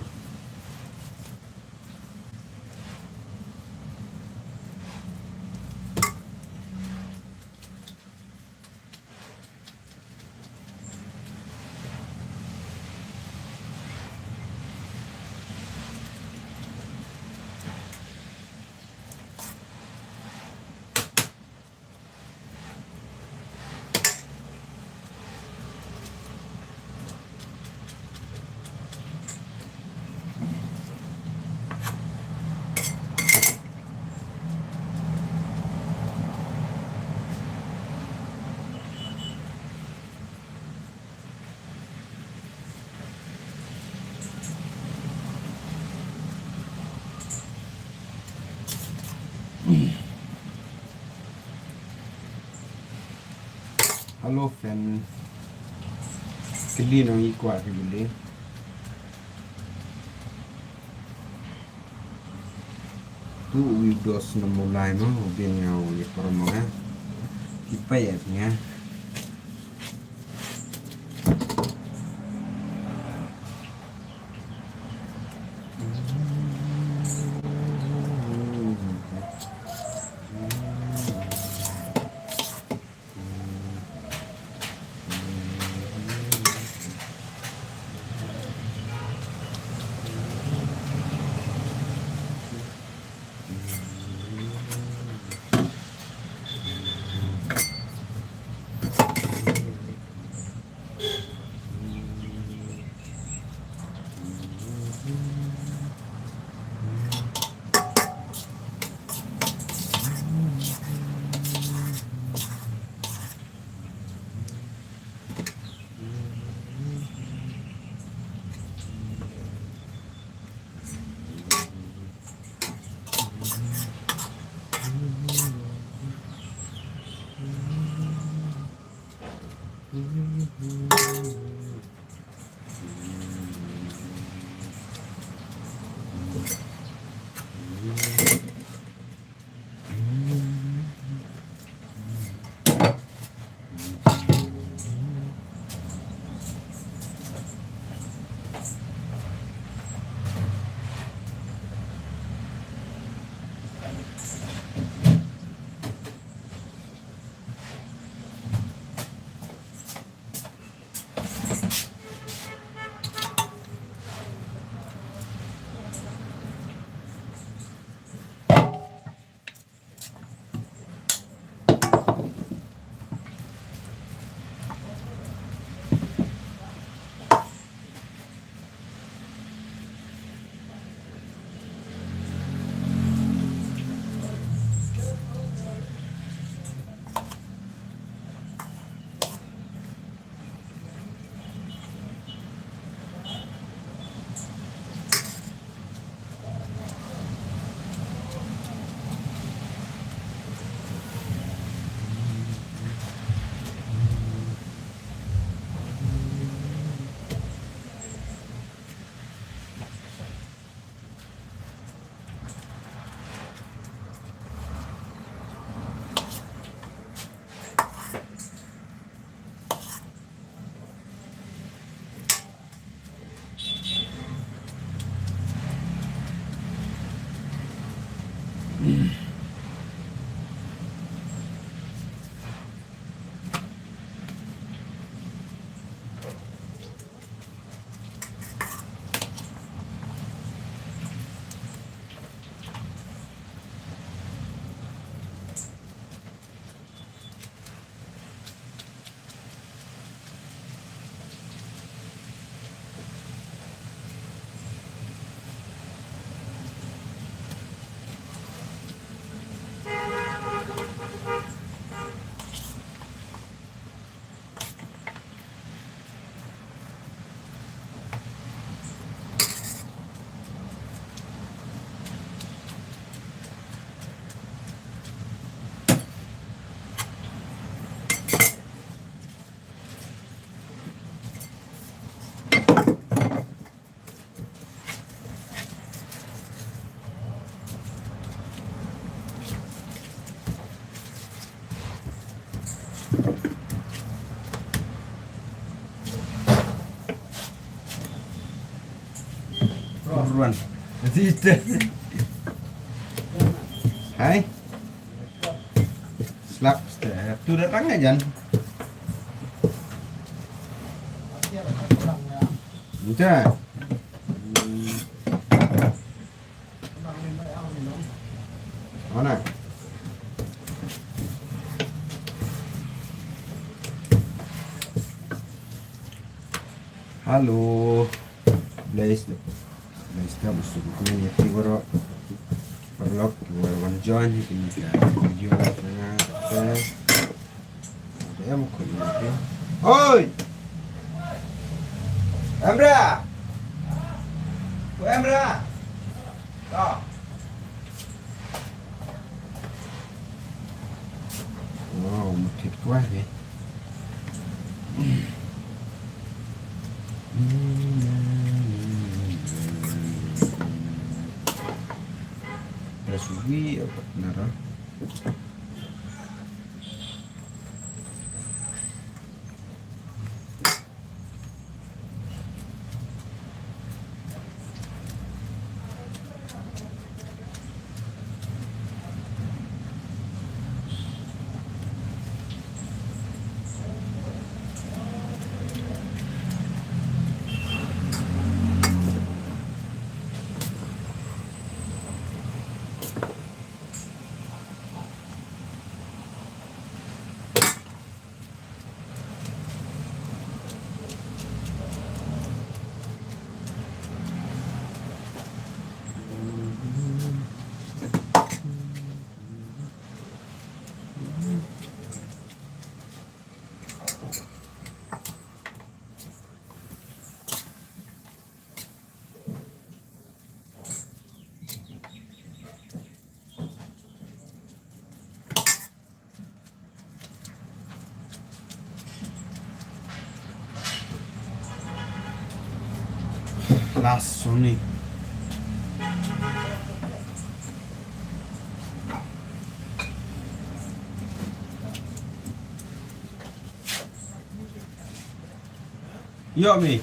halo fan kili nang ikwa kili tu uidos na mulai mo bin ngau ni promoga kiba ya nya Run. Sister. Hai. Slap step. Tu datang aja. Udah. Mana? Halo. Blaze. Sta busuk kumenya tigoro perlok wan join ini video dengan ya mau kuliah. Oi. Amra. Amra. Tak. Wow, mungkin kuah ya. Suwi apa Pnar? last one ni. Yo mi.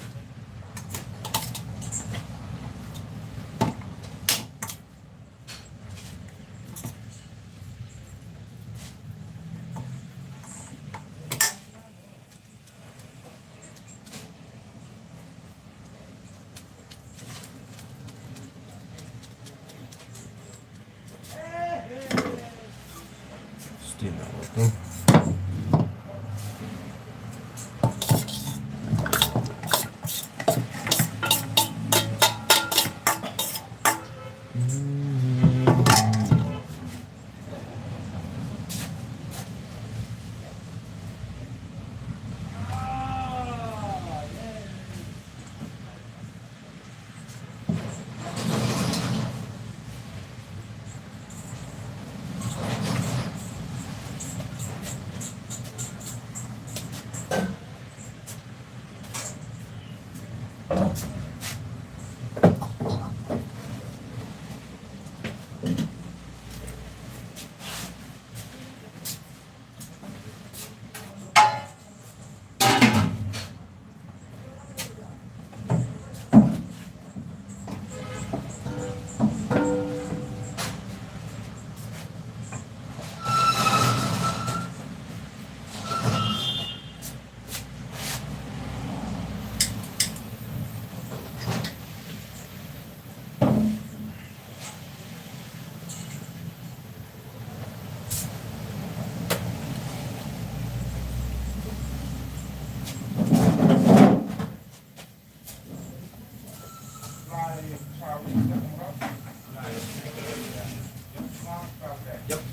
Still not.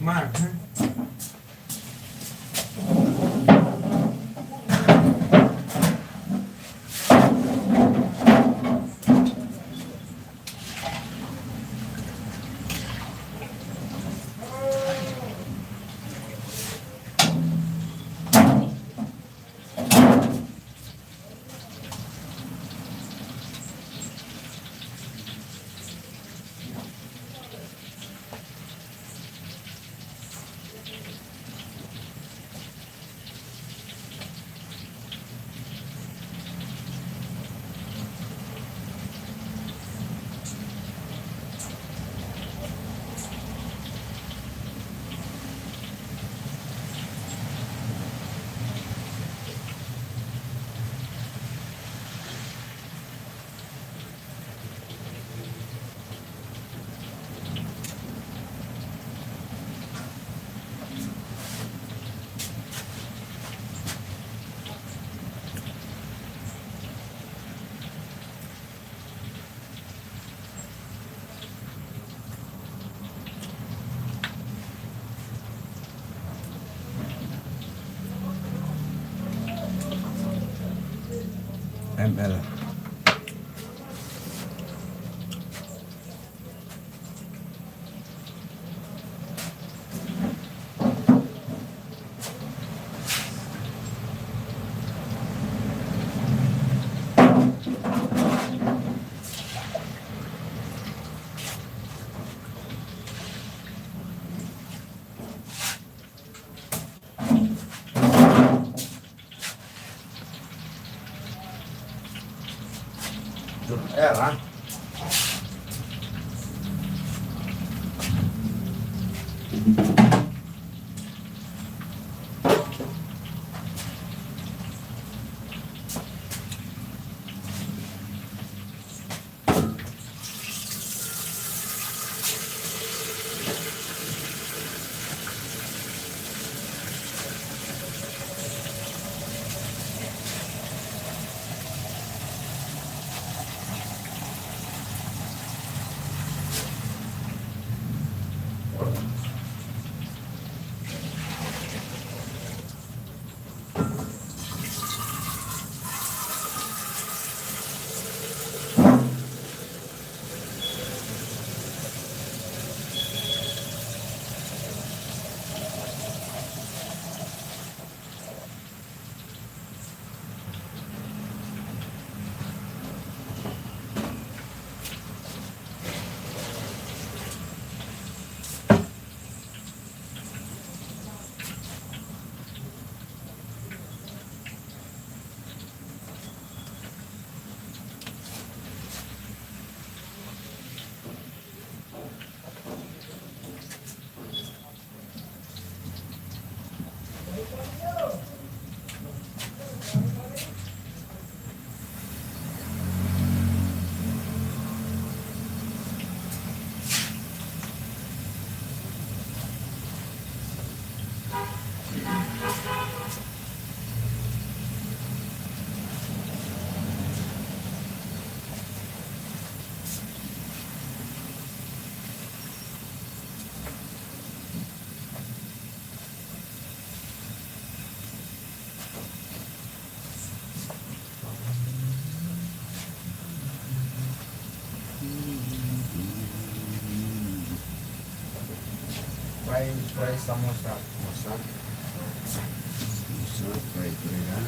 Mạc ha. ML. Hả? try samosa. Samosa. Samosa, try ito rin ha.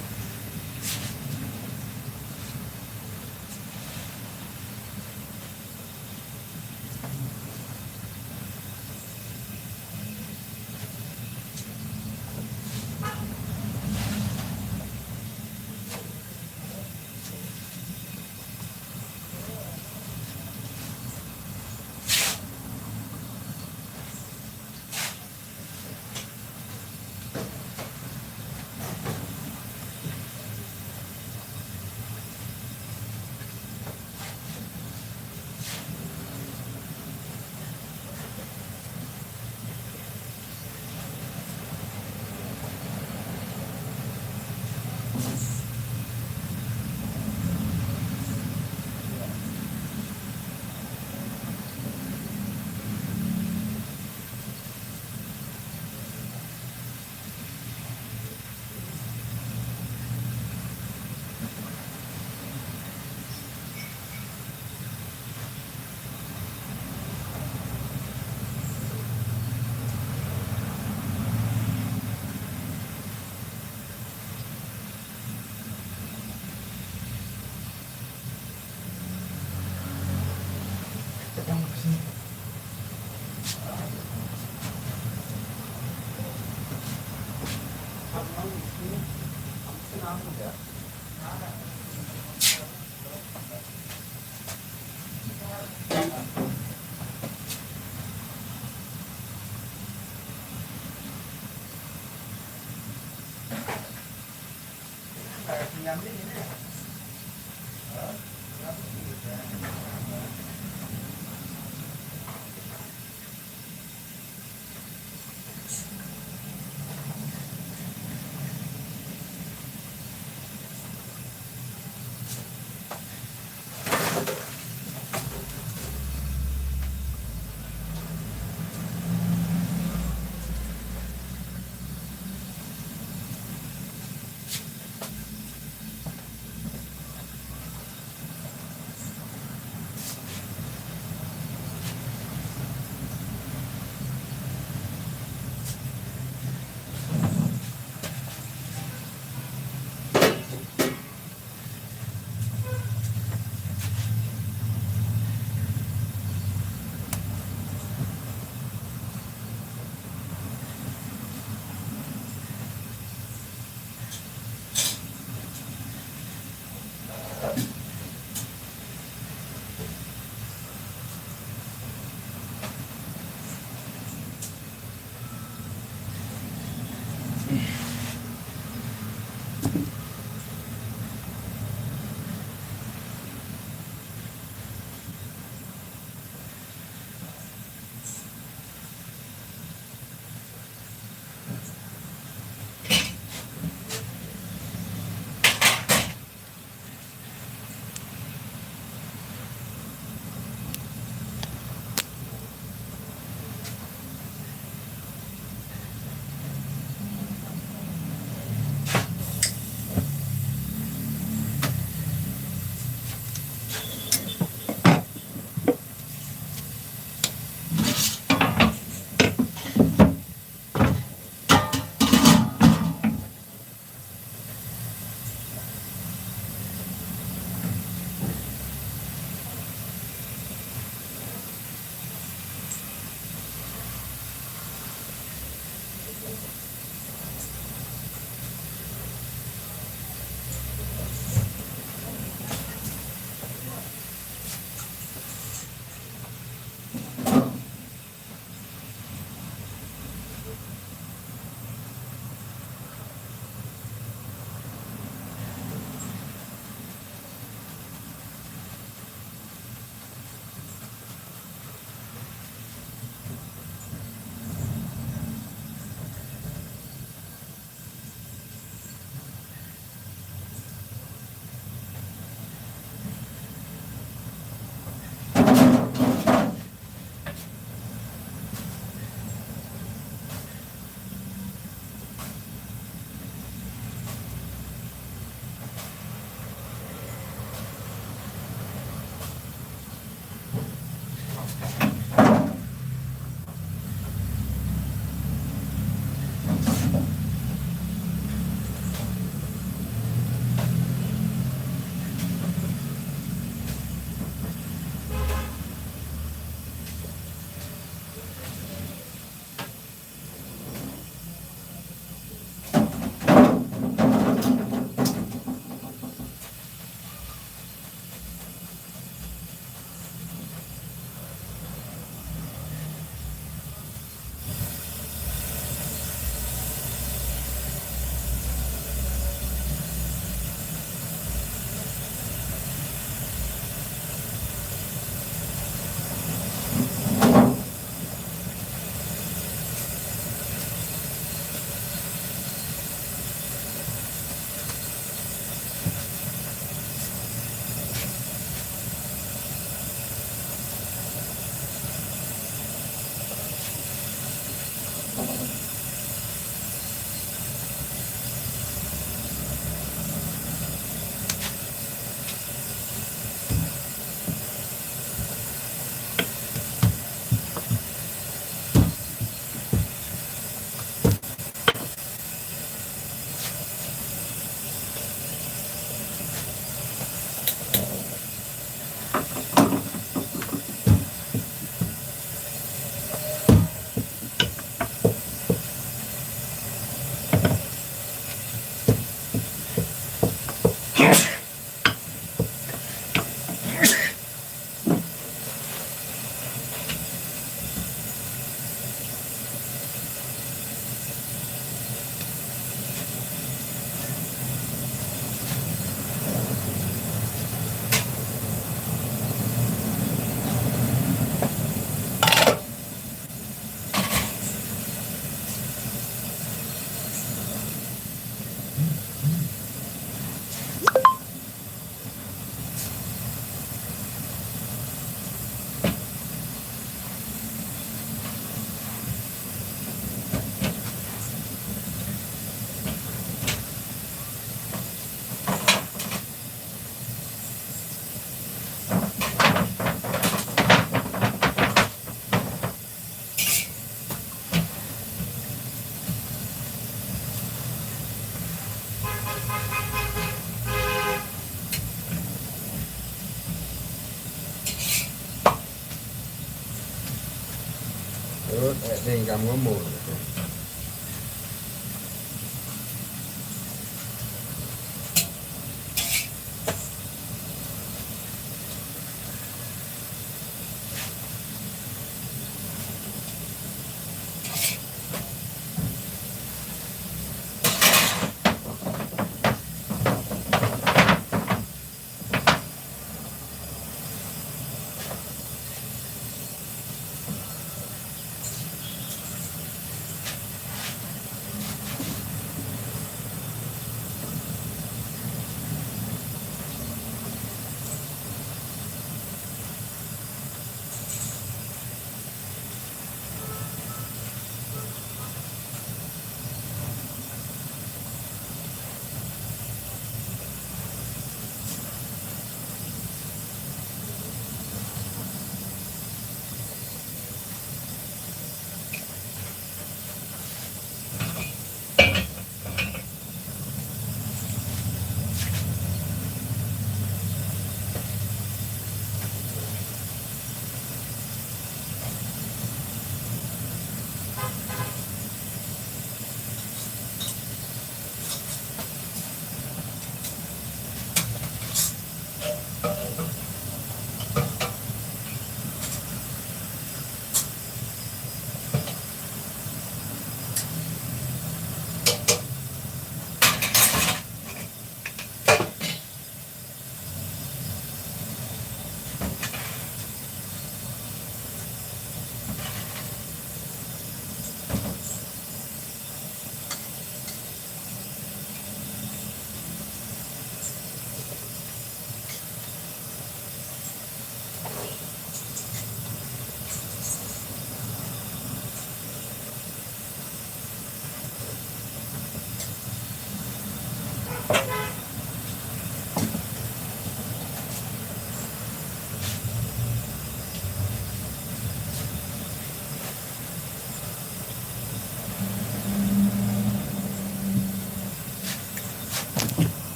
đây cầm có mùi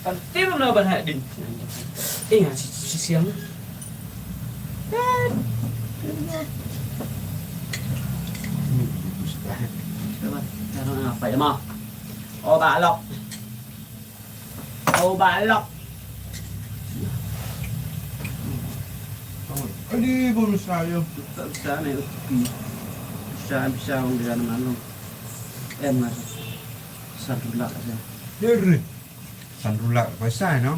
Còn tiếp nó bật hệ đỉnh. Ê à, xiếng. Phải mà. Ô bạ lọc. Ô bạ lọc. đi bùn xài không? Sáng này bisa không bisa ăn luôn. Em mà sẵn rụt lại ra. Đi rồi. Sẵn rụt lại phải xài nó.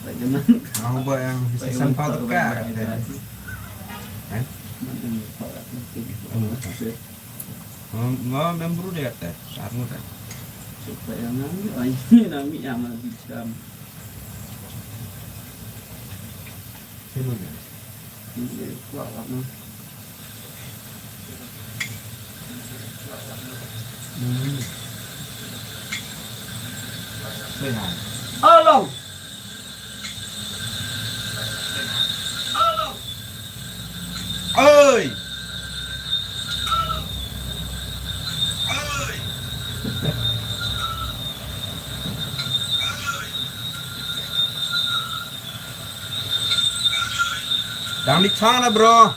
Vậy cho nó. Không vậy sẽ săn phao tất cả. Đấy. Nggak memburu deh teh, saat muda. Supaya nggak ini nami ama bisa. Sini. Ini kuat lắm. Đây này. Alo. Ơi. Dang di sana bro.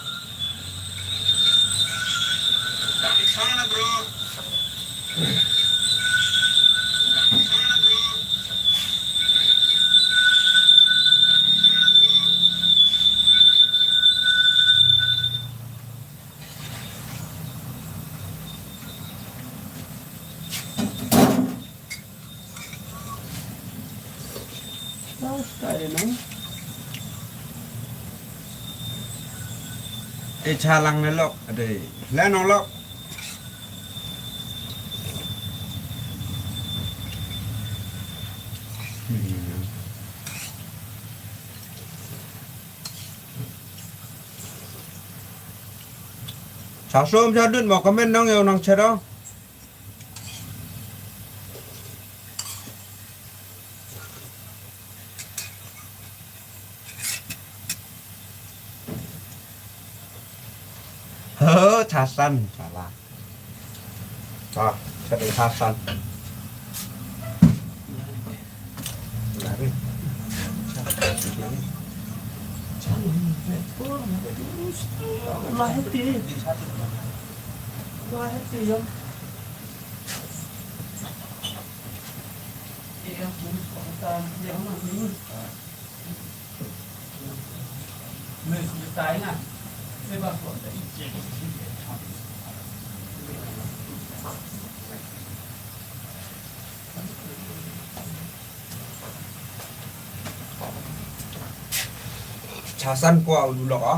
Tahu sekali nang. Chalang na lok. Ade. Lanong lok. Chào xôm cho đứt một comment nóng yêu nóng chết đâu. Hơ trà săn chả là. Rồi, sẽ để trà săn. Lại đi. Lahir yang. Yang bukan yang mana ni? Mesti tanya kan? Sebab apa? Iing. Trà săn qua đủ lọc á.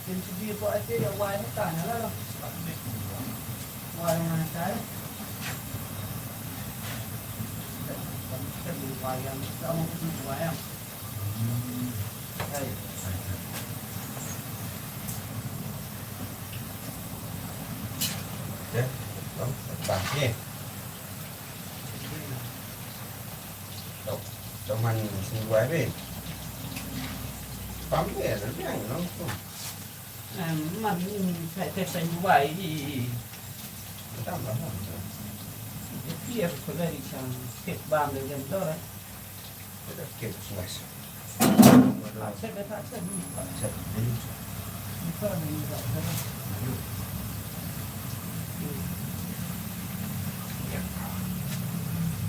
Yang sedih buat aja dia wai tanya lah. Wai mana saya? Cái vài em xong cái của em đây Đấy, đúng, bạc nhé. Đâu, trong anh xin quái đi. Bấm về nó nhanh nó không. Mình phải thể thành như vậy thì Tao nó không. kia phải là đi sang kết bàn được dần đó đấy. Cái đó kiểu xoay. Sẽ cái thắt sẽ Sạch đi. có mình vậy thôi.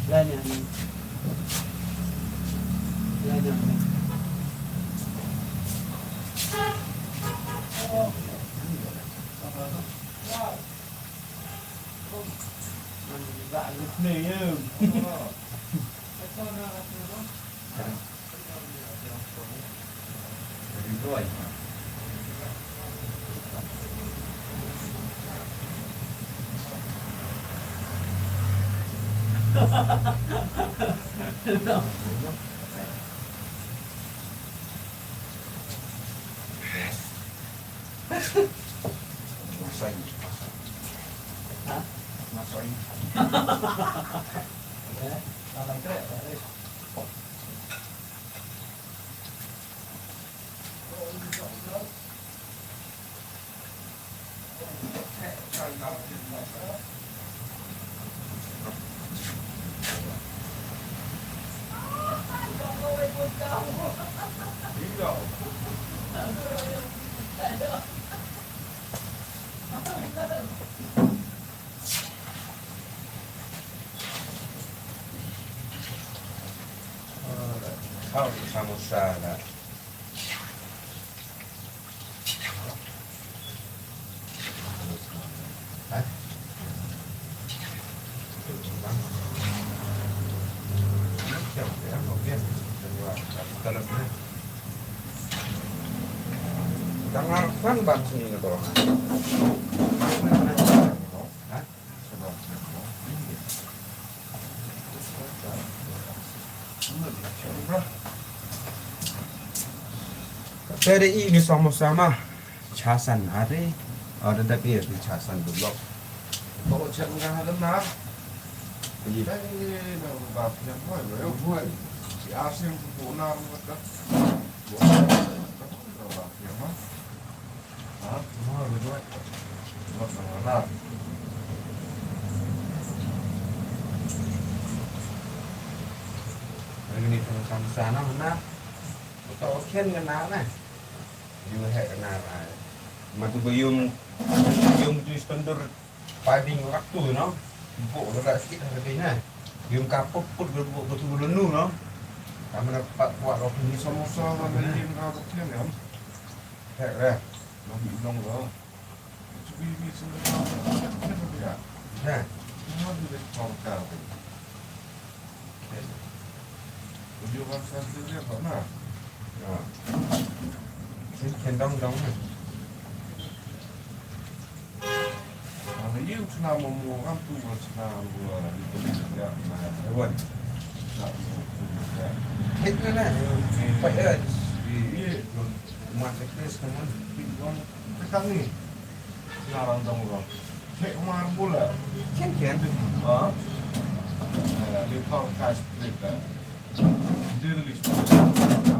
Lên nhà mình. Lên nhà mình. Dạ lúc này em Rồi. Xanh. hả? Nó xoay. Đấy, tao lấy cái đây. Kau di samosa na. Hah? Chồng để ăn một viên, rồi ta làm thế. Đang ăn khoan bằng gì nữa đó. Hả? Saya ini sama-sama casan hari, ada tapi di casan dulu. Kalau cek nggak ada nak, kita ini bapnya buat, buat si asim Pnar kita, buat bapnya mah, ah, mau buat mana? cam sana mana atau ken kena na you hek kena matu bayum tu standar padding waktu no buk agak sikit lebih na yum kapuk put berbuk betul lenu no kami dapat buat roti ni samosa mana yang kau pakai ni am hek dah lebih long lah cubi sebenarnya ya ha semua boleh kau kau video kan saya lihat mana ken dong kalau you cina mau kan tu cina gua itu tidak nah buat tak hek na pada iya masuk kes kamu Pdiang kita ni sekarang dong bro kayak kemarin pula ken dia tahu kas kita dia list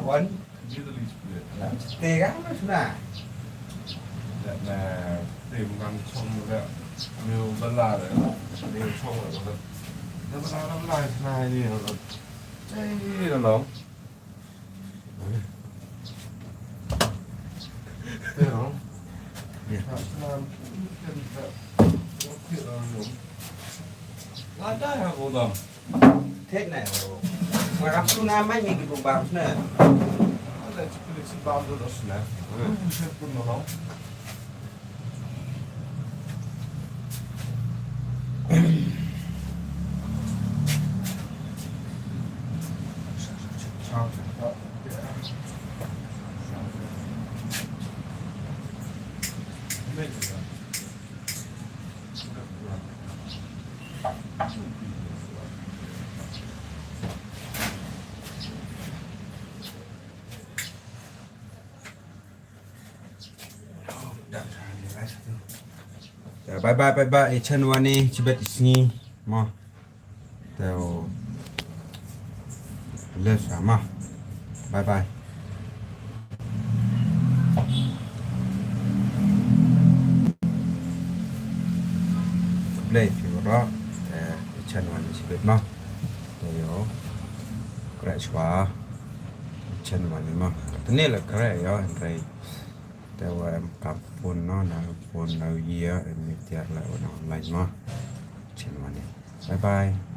wan dia list làm tê gắng nó sudah là tìm ngăn trong đó nhiều vấn là đấy đều trong rồi nó vẫn làm lại đi rồi đây là nó thế không làm Lada hả cô đồng thế này mà gặp tu nam mấy mình cái vùng bạc nữa ada cilik sebab tu dah sudah buset pun orang bye chân wani chibet sngi mo teo le sama bye Khublei phiêu đó chân wani chibet mo teo krai chwa chân wani mo tene la krai yo rai teo em cặp phone nó là phone nào gì á em tiệt lại online mà trên mà này bye bye